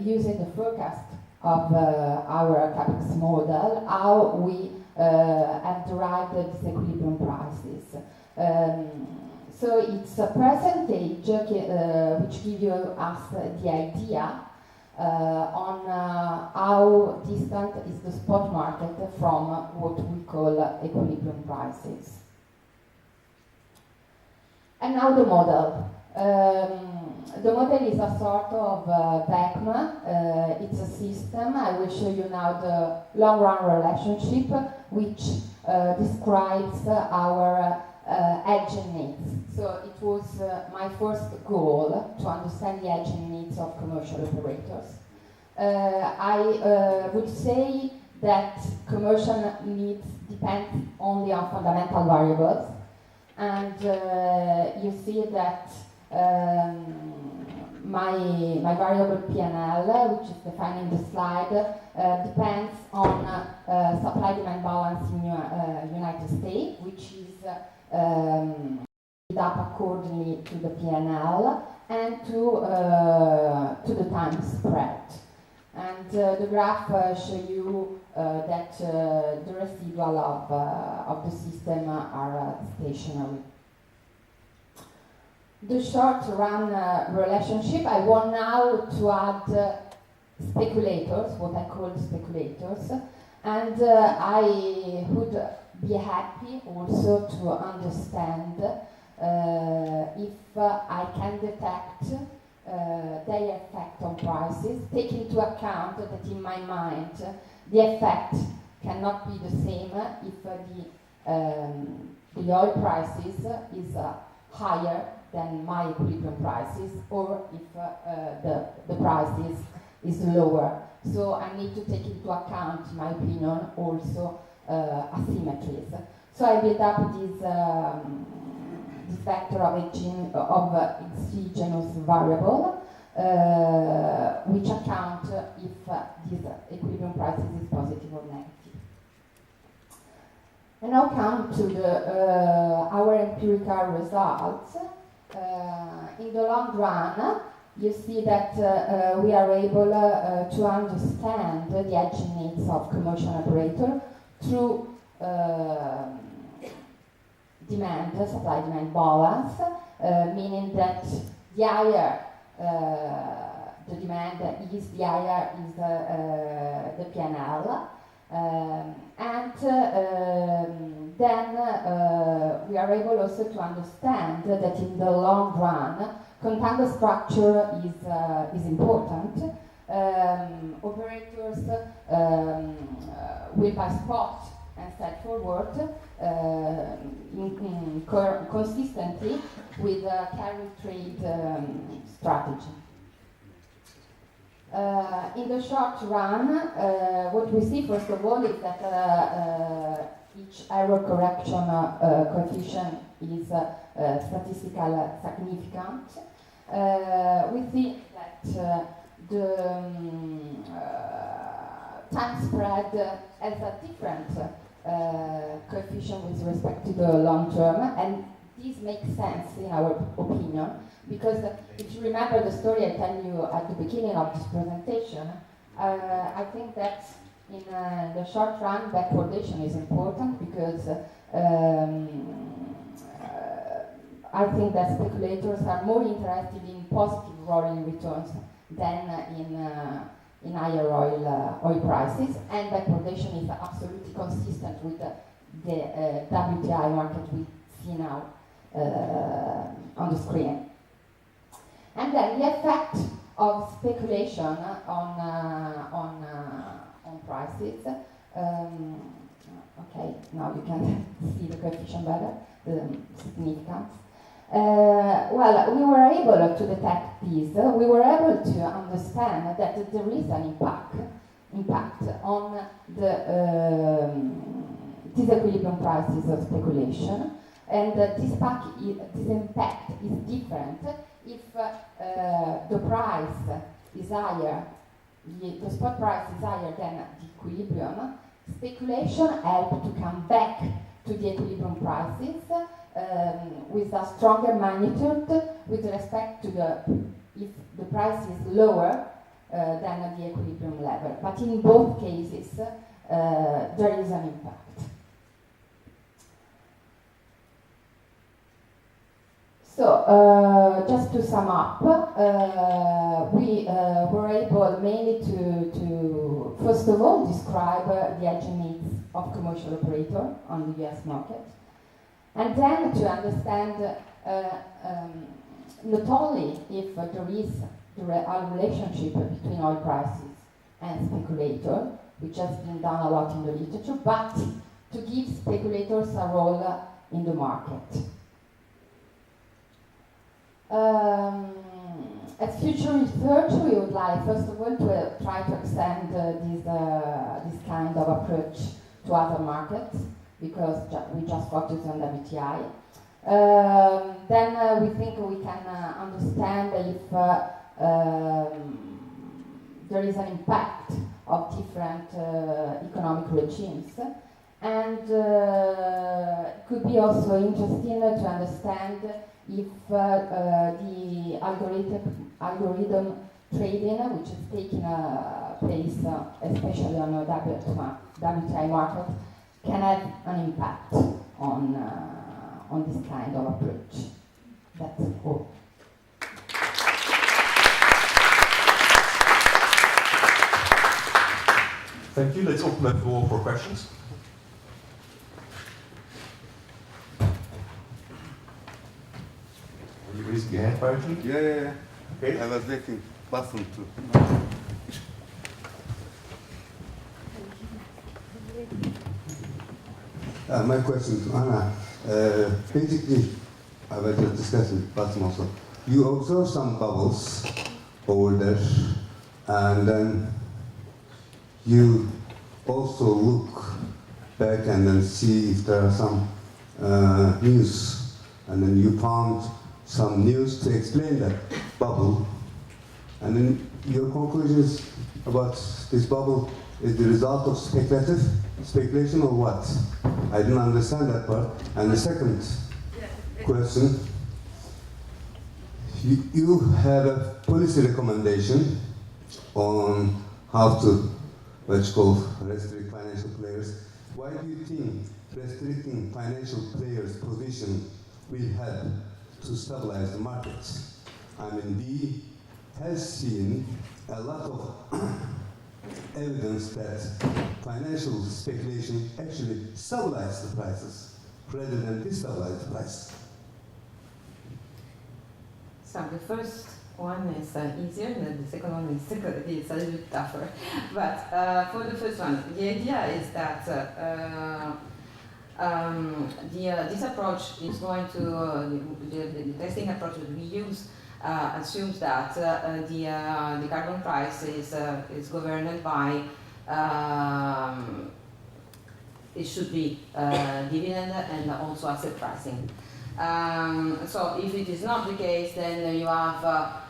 using the forecast of our CAPEX model, how we have derived these equilibrium prices. So it's a percentage which gives you us the idea on how distant is the spot market from what we call equilibrium prices. And now the model. The model is a sort of BECM. It's a system. I will show you now the long-run relationship, which describes our hedging needs. So it was my first goal to understand the hedging needs of commercial operators. I would say that commercial needs depend only on fundamental variables, and you see that my variable P&L, which is defined in the slide, depends on supply-demand balance in United States, which is made up accordingly to the P&L and to the time spread. And the graph shows you that the residual of the system are stationary. The short-run relationship, I want now to add speculators, what I call speculators, and I would be happy also to understand if I can detect their effect on prices, take into account that in my mind the effect cannot be the same if the oil prices is higher than my equilibrium prices, or if the prices is lower. So I need to take into account, in my opinion, also asymmetries. So I build up this vector of exogenous variable, which account if this equilibrium prices is positive or negative. And now come to our empirical results. In the long run, you see that we are able to understand the hedging needs of commercial operator through supply-demand balance, meaning that the higher the demand is, the higher is the P&L. Then we are able also to understand that in the long run, contango structure is important. Operator by spot and sell forward consistently with a carry trade strategy. In the short run, what we see first of all is that each error correction coefficient is statistically significant. We think that the time spread has a different coefficient with respect to the long term, and this makes sense in our opinion, because if you remember the story I tell you at the beginning of this presentation, I think that in the short run backwardation is important, because I think that speculators are more interested in positive rolling returns than in higher oil prices, and backwardation is absolutely consistent with the WTI market we see now on the screen. And then the effect of speculation on prices. Okay, now you can see the coefficient better, the significance. Well, we were able to detect this. We were able to understand that there is an impact on the disequilibrium prices of speculation, and this impact is different if the price is higher, the spot price is higher than the equilibrium. Speculation helps to come back to the equilibrium prices with a stronger magnitude with respect to if the price is lower than the equilibrium level. But in both cases, there is an impact. So, just to sum up, we were able mainly to first of all, describe the hedging needs of commercial operator on the US market, and then to understand not only if there is a relationship between oil prices and speculator, which has been done a lot in the literature, but to give speculators a role in the market. As future research, we would like, first of all, to try to extend this kind of approach to other markets, because we just focus on WTI. Then we think we can understand if there is an impact of different economic regimes, and it could be also interesting to understand if the algorithm trading, which is taking place especially on the WTI market, can have an impact on this kind of approach. That's all. Thank you. Let's open the floor for questions. Are you raising your hand, Barton? Yeah. Okay. I was waiting button to. My question to Anna. Basically, I was just discussing with Basim also. You observe some bubbles over there, and then you also look back and then see if there are some news, and then you found some news to explain that bubble, and then your conclusions about this bubble is the result of speculation or what? I didn't understand that part. And the second question, you have a policy recommendation on how to, what's called, restrict financial players. Why do you think restricting financial players' position will help to stabilize the markets? I mean, we have seen a lot of evidence that financial speculation actually stabilizes the prices rather than destabilize the price. So the first one is easier, and the second one is a little bit tougher. But for the first one, the idea is that this approach is going to, the testing approach that we use assumes that the carbon price is governed by, it should be dividend and also asset pricing. So if it is not the case, then you have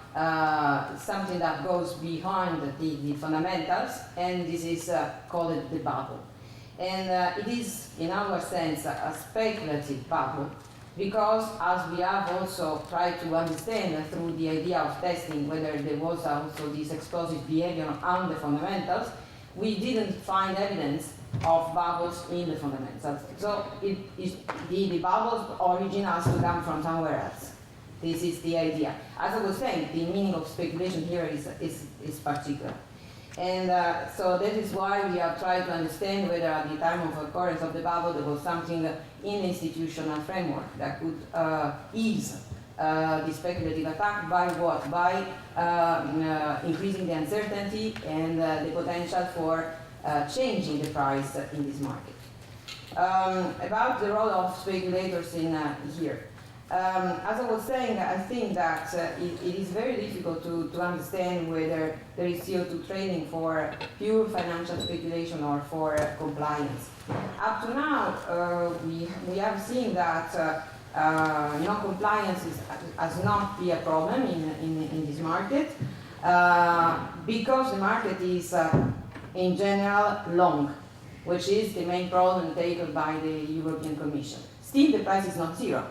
something that goes behind the fundamentals, and this is called the bubble. And it is, in our sense, a speculative bubble, because as we have also tried to understand through the idea of testing whether there was also this explosive behavior on the fundamentals, we didn't find evidence of bubbles in the fundamentals. So the bubble's origin has to come from somewhere else. This is the idea. As I was saying, the meaning of speculation here is particular. And so that is why we have tried to understand whether at the time of occurrence of the bubble there was something in the institutional framework that could ease the speculative attack by what? By increasing the uncertainty and the potential for changing the price in this market. About the role of speculators in here. As I was saying, I think that it is very difficult to understand whether there is CO2 trading for pure financial speculation or for compliance. Up to now, we have seen that non-compliance has not been a problem in this market because the market is in general long, which is the main problem taken by the European Commission. Still, the price is not zero.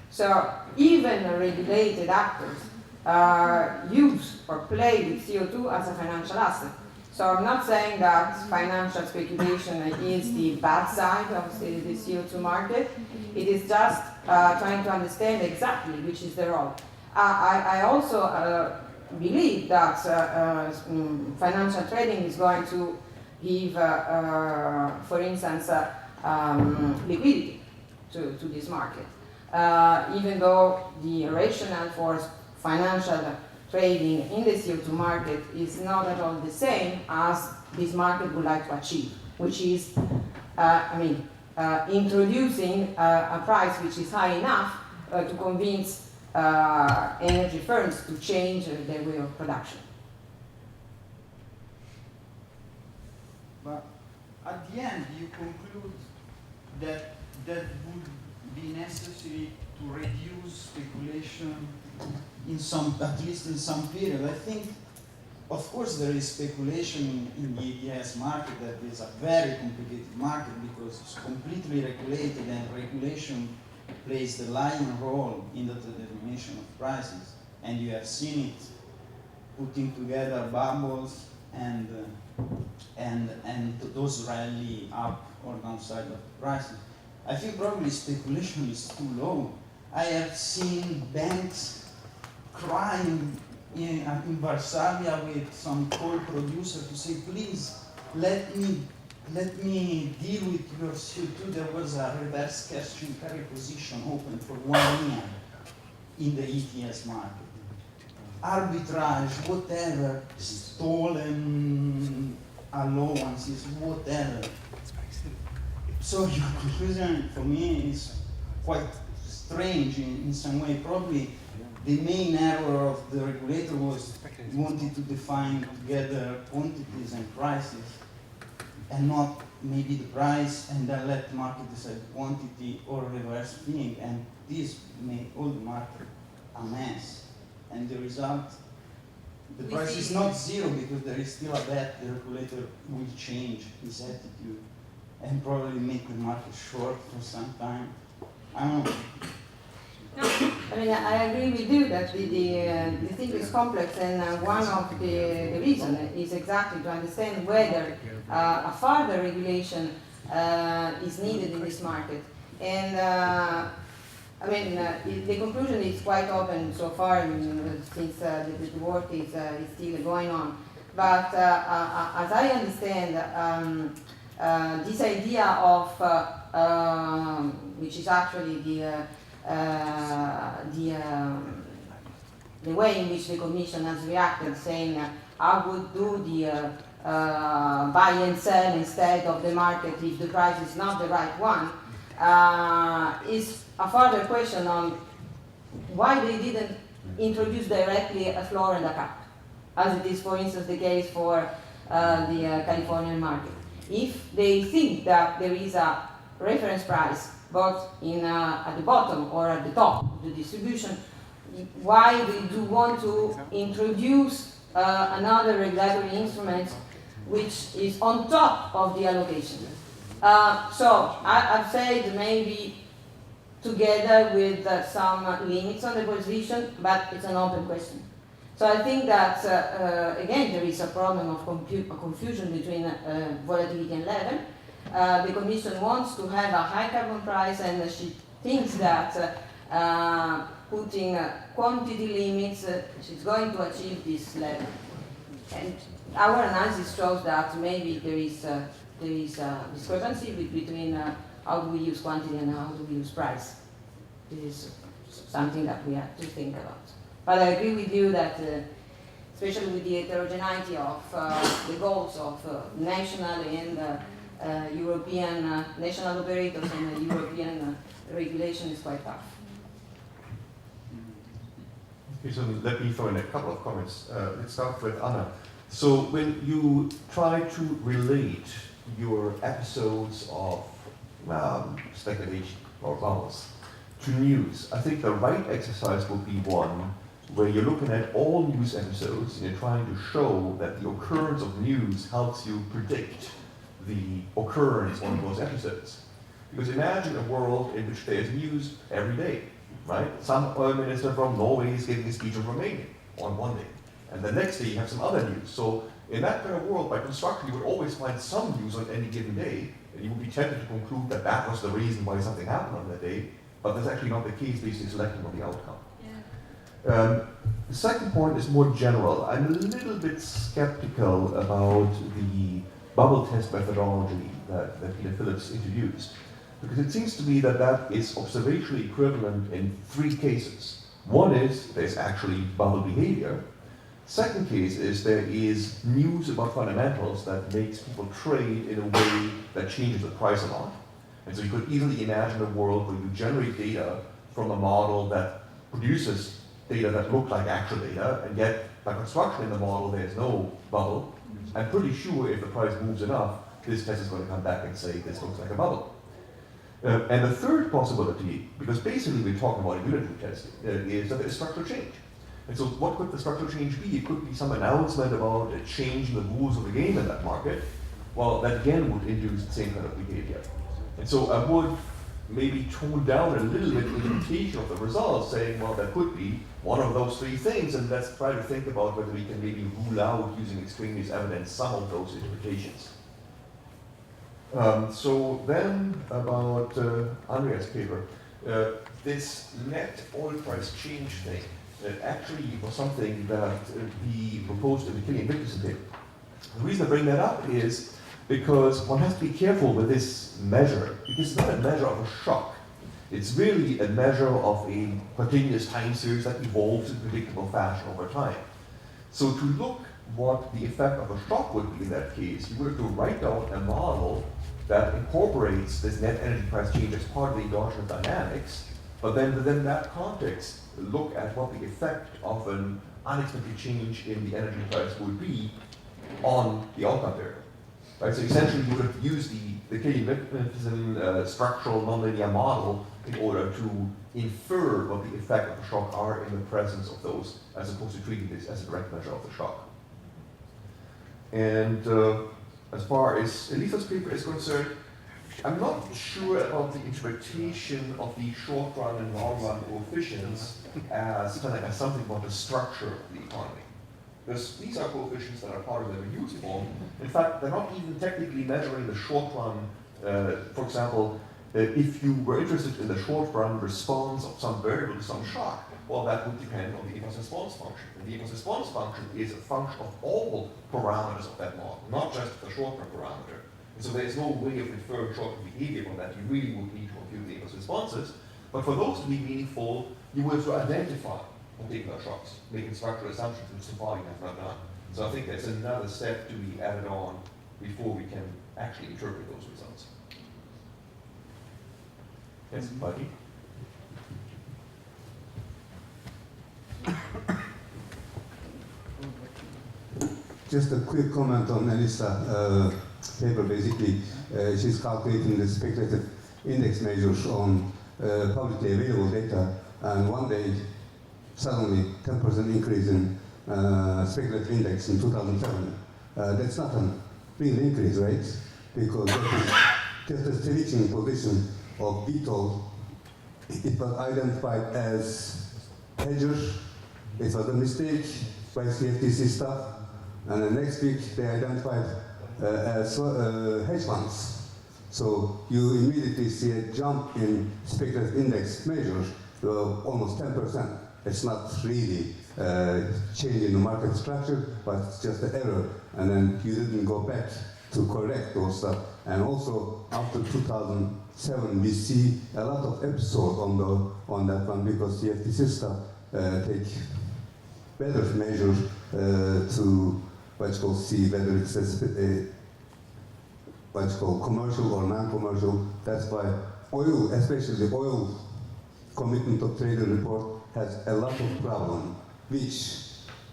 So even regulated actors use or play with CO2 as a financial asset. So I'm not saying that financial speculation is the bad side of the CO2 market. It is just trying to understand exactly which is the role. I also believe that financial trading is going to give, for instance, liquidity to this market. Even though the rationale for financial trading in the CO2 market is not at all the same as this market would like to achieve, which is, introducing a price which is high enough to convince energy firms to change their way of production. But at the end, you conclude that that would be necessary to reduce speculation in some, at least in some period. I think, of course, there is speculation in the ETS market that is a very complicated market because it's completely regulated, and regulation plays the lion role in the determination of prices. And you have seen it putting together bubbles and those rally up or downside of the prices. I think probably speculation is too low. I have seen banks crying in Varsavia with some coal producer to say, please, let me deal with your CO2. There was a reverse cash and carry position open for 1 year in the ETS market. Arbitrage, whatever, stolen allowances, whatever. So your conclusion for me is quite strange in some way. Probably the main error of the regulator was wanting to define together quantities and prices and not maybe the price and then let the market decide quantity or reverse thing, and this made all the market a mess. And the result, the price is not zero because there is still a bet the regulator will change his attitude and probably make the market short for some time. I don't know. No, I mean, I agree with you that the thing is complex, and one of the reasons is exactly to understand whether a further regulation is needed in this market. And I mean, the conclusion is quite open so far, since the work is still going on. But as I understand, this idea of, which is actually the way in which the Commission has reacted, saying I would do the buy and sell instead of the market if the price is not the right one, is a further question on why they didn't introduce directly a floor and a cap, as it is, for instance, the case for the Californian market. If they think that there is a reference price both at the bottom or at the top of the distribution, why they do want to introduce another regulatory instrument which is on top of the allocation. So I've said maybe together with some limits on the position, but it's an open question. So I think that, again, there is a problem of confusion between volatility and level. The Commission wants to have a high carbon price, and she thinks that putting quantity limits, she's going to achieve this level. And our analysis shows that maybe there is a discrepancy between how do we use quantity and how do we use price. This is something that we have to think about. But I agree with you that, especially with the heterogeneity of the goals of national and European national operators and European regulation is quite tough. Okay, so let me throw in a couple of comments. Let's start with Anna. So when you try to relate your episodes of speculation or bubbles to news, I think the right exercise would be one where you're looking at all news episodes and you're trying to show that the occurrence of news helps you predict the occurrence of those episodes. Because imagine a world in which there's news every day, right? Some oil minister from Norway is giving a speech in Romania on one day, and the next day you have some other news. So in that kind of world, by construction, you would always find some news on any given day, and you would be tempted to conclude that that was the reason why something happened on that day, but that's actually not the case, basically selecting on the outcome. The second point is more general. I'm a little bit skeptical about the bubble test methodology that Peter Phillips introduced, because it seems to me that that is observationally equivalent in three cases. One is there's actually bubble behavior. Second case is there is news about fundamentals that makes people trade in a way that changes the price a lot. And so you could easily imagine a world where you generate data from a model that produces data that look like actual data, and yet by construction in the model there's no bubble. I'm pretty sure if the price moves enough, this test is going to come back and say this looks like a bubble. And the third possibility, because basically we're talking about a unitary test, is that there is structural change. And so what could the structural change be? It could be some announcement about a change in the rules of the game in that market. Well, that again would induce the same kind of behavior. And so I would maybe tone down a little bit the interpretation of the results, saying, well, that could be one of those three things, and let's try to think about whether we can maybe rule out, using extraneous evidence, some of those interpretations. So then about Andrea's paper, this net oil price change thing actually was something that he proposed in the Killian-Vickerson paper. The reason I bring that up is because one has to be careful with this measure, because it's not a measure of a shock. It's really a measure of a continuous time series that evolves in predictable fashion over time. So to look what the effect of a shock would be in that case, you would have to write down a model that incorporates this net energy price change as part of the endogenous dynamics, but then within that context, look at what the effect of an unexpected change in the energy price would be on the outcome variable. Right? So essentially, you would have used the Killian-Vickerson structural nonlinear model in order to infer what the effect of the shock are in the presence of those, as opposed to treating this as a direct measure of the shock. And as far as Elisa's paper is concerned, I'm not sure about the interpretation of the short run and long run coefficients as kind of as something about the structure of the economy. Because these are coefficients that are part of the reduced form. In fact, they're not even technically measuring the short run. For example, if you were interested in the short run response of some variable to some shock, well, that would depend on the impulse response function. And the impulse response function is a function of all parameters of that model, not just the short run parameter. And so there's no way of inferring short run behavior from that. You really would need to compute the impulse responses. But for those to be meaningful, you would have to identify particular shocks, making structural assumptions which so far we have not done. So I think that's another step to be added on before we can actually interpret those results. Yes, Buddy? Just a quick comment on Elisa paper. Basically, she's calculating the speculative index measures on publicly available data, and one day, suddenly, 10% increase in speculative index in 2007. That's not a real increase, right? Because that is just a stretching position of Beetle. It was identified as hedgers. It was a mistake by CFTC staff. And the next week, they identified as hedge funds. So you immediately see a jump in speculative index measures to almost 10%. It's not really changing the market structure, but it's just an error. And then you didn't go back to correct those stuff. And also, after 2007, we see a lot of episodes on that one because the FTC staff take better measures to what's called see whether it's what's called commercial or non-commercial. That's why oil, especially the oil commitment of trader report, has a lot of problem, which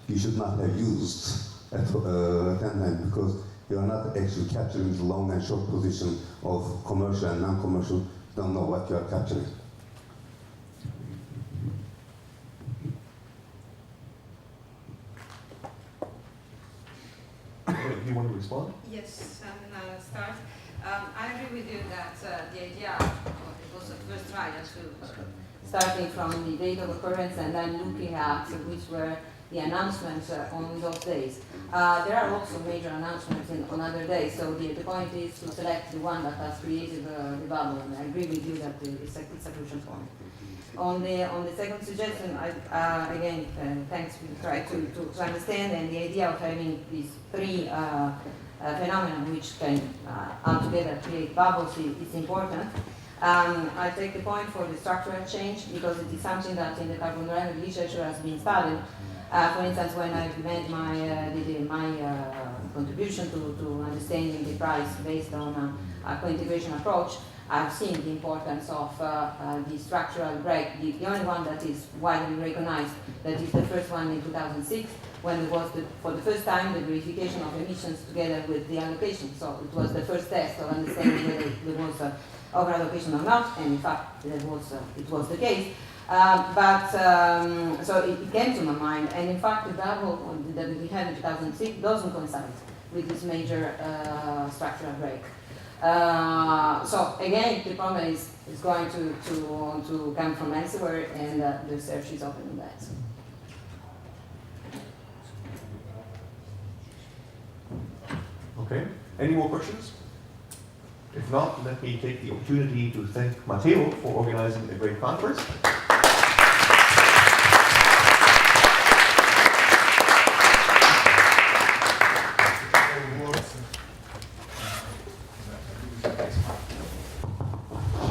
you should not have used at that time because you are not actually capturing the long and short position of commercial and non-commercial. You don't know what you are capturing. Do you want to respond? Yes, I'm going to start. I agree with you that the idea it was the first try starting from the date of occurrence and then looking at which were the announcements on those days. There are also major announcements on other days, so the point is to select the one that has created the bubble, and I agree with you that it's a crucial point. On the second suggestion, again, thanks, we try to understand, and the idea of having these three phenomena which can altogether create bubbles is important. I take the point for the structural change because it is something that in the carbon dynamic literature has been studied. For instance, when I made my contribution to understanding the price based on a co-integration approach, I've seen the importance of the structural break. The only one that is widely recognized, that is the first one in 2006, when there was for the first time the verification of emissions together with the allocation. So it was the first test of understanding whether there was over allocation or not, and in fact it was the case. So it came to my mind, and in fact the bubble that we had in 2006 doesn't coincide with this major structural break. So again, the problem is going to come from elsewhere, and the research is open on that. Okay. Any more questions? If not, let me take the opportunity to thank Matteo for organizing a great conference.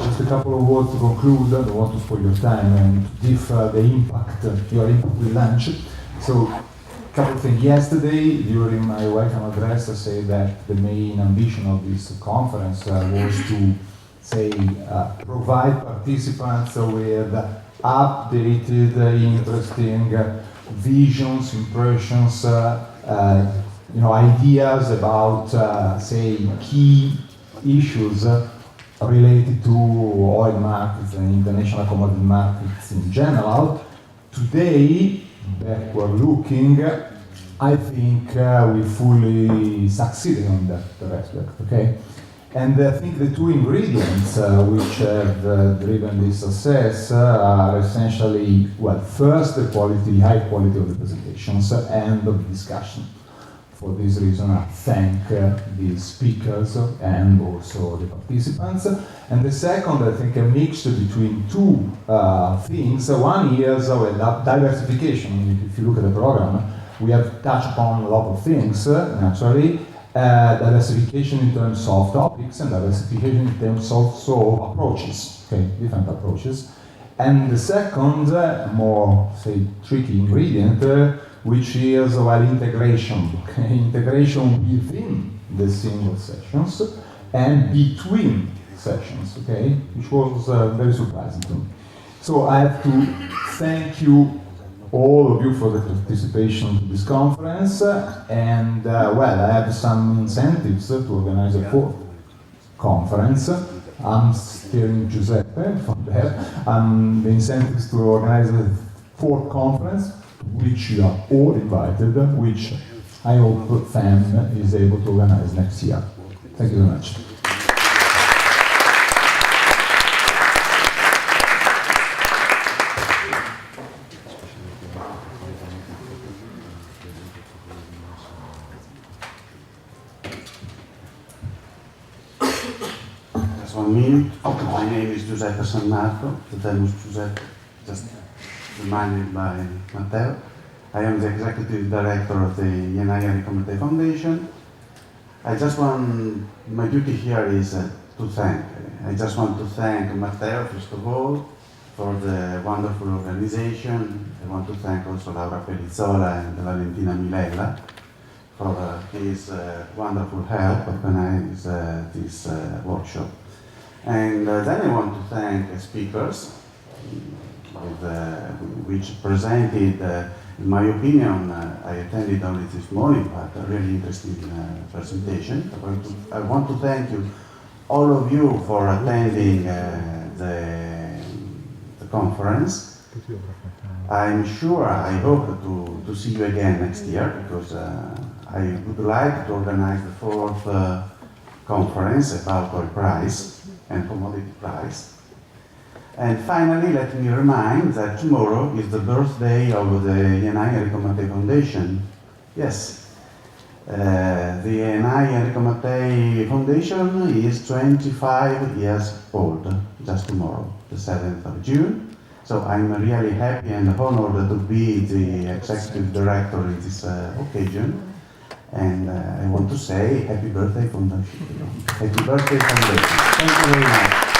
Just a couple of words to conclude. I don't want to spoil your time and to give the impact, your input will launch. So, a couple of things. Yesterday, during my welcome address, I said that the main ambition of this conference was to, say, provide participants with updated, interesting visions, impressions, ideas about, say, key issues related to oil markets and international commodity markets in general. Today, backward looking, I think we fully succeeded on that respect, okay? And I think the two ingredients which have driven this success are essentially, well, first the high quality of the presentations and of the discussion. For this reason, I thank the speakers and also the participants. And the second, I think, a mix between two things. One is diversification. If you look at the program, we have touched upon a lot of things, naturally. Diversification in terms of topics and diversification in terms of approaches, okay, different approaches. And the second, more, say, tricky ingredient, which is, well, integration. Okay? Integration within the single sessions and between sessions, okay? Which was very surprising to me. So I have to thank you, all of you, for the participation to this conference. And, well, I have some incentives to organize a fourth conference. I'm steering Giuseppe from there. The incentives to organize a fourth conference, which you are all invited, which I hope FEEM is able to organize next year. Thank you very much. Just 1 minute. My name is Giuseppe San Marco. The famous Giuseppe, just reminded by Matteo. I am the executive director of the Eni Enrico Mattei Foundation. My duty here is to thank. I just want to thank Matteo, first of all, for the wonderful organization. I want to thank also Laura Pelizzola and Valentina Milella for his wonderful help organize this workshop. And then I want to thank speakers which presented, in my opinion, I attended only this morning, but a really interesting presentation. I want to thank you, all of you, for attending the conference. I'm sure, I hope to see you again next year, because I would like to organize the fourth conference about oil price and commodity price. And finally, let me remind that tomorrow is the birthday of the Eni Enrico Mattei Foundation. Yes, the Eni Enrico Mattei Foundation is 25 years old, just tomorrow, the 7th of June. So I'm really happy and honored to be the executive director in this occasion. And I want to say happy birthday, Foundation. Happy birthday, Foundation. Thank you very much.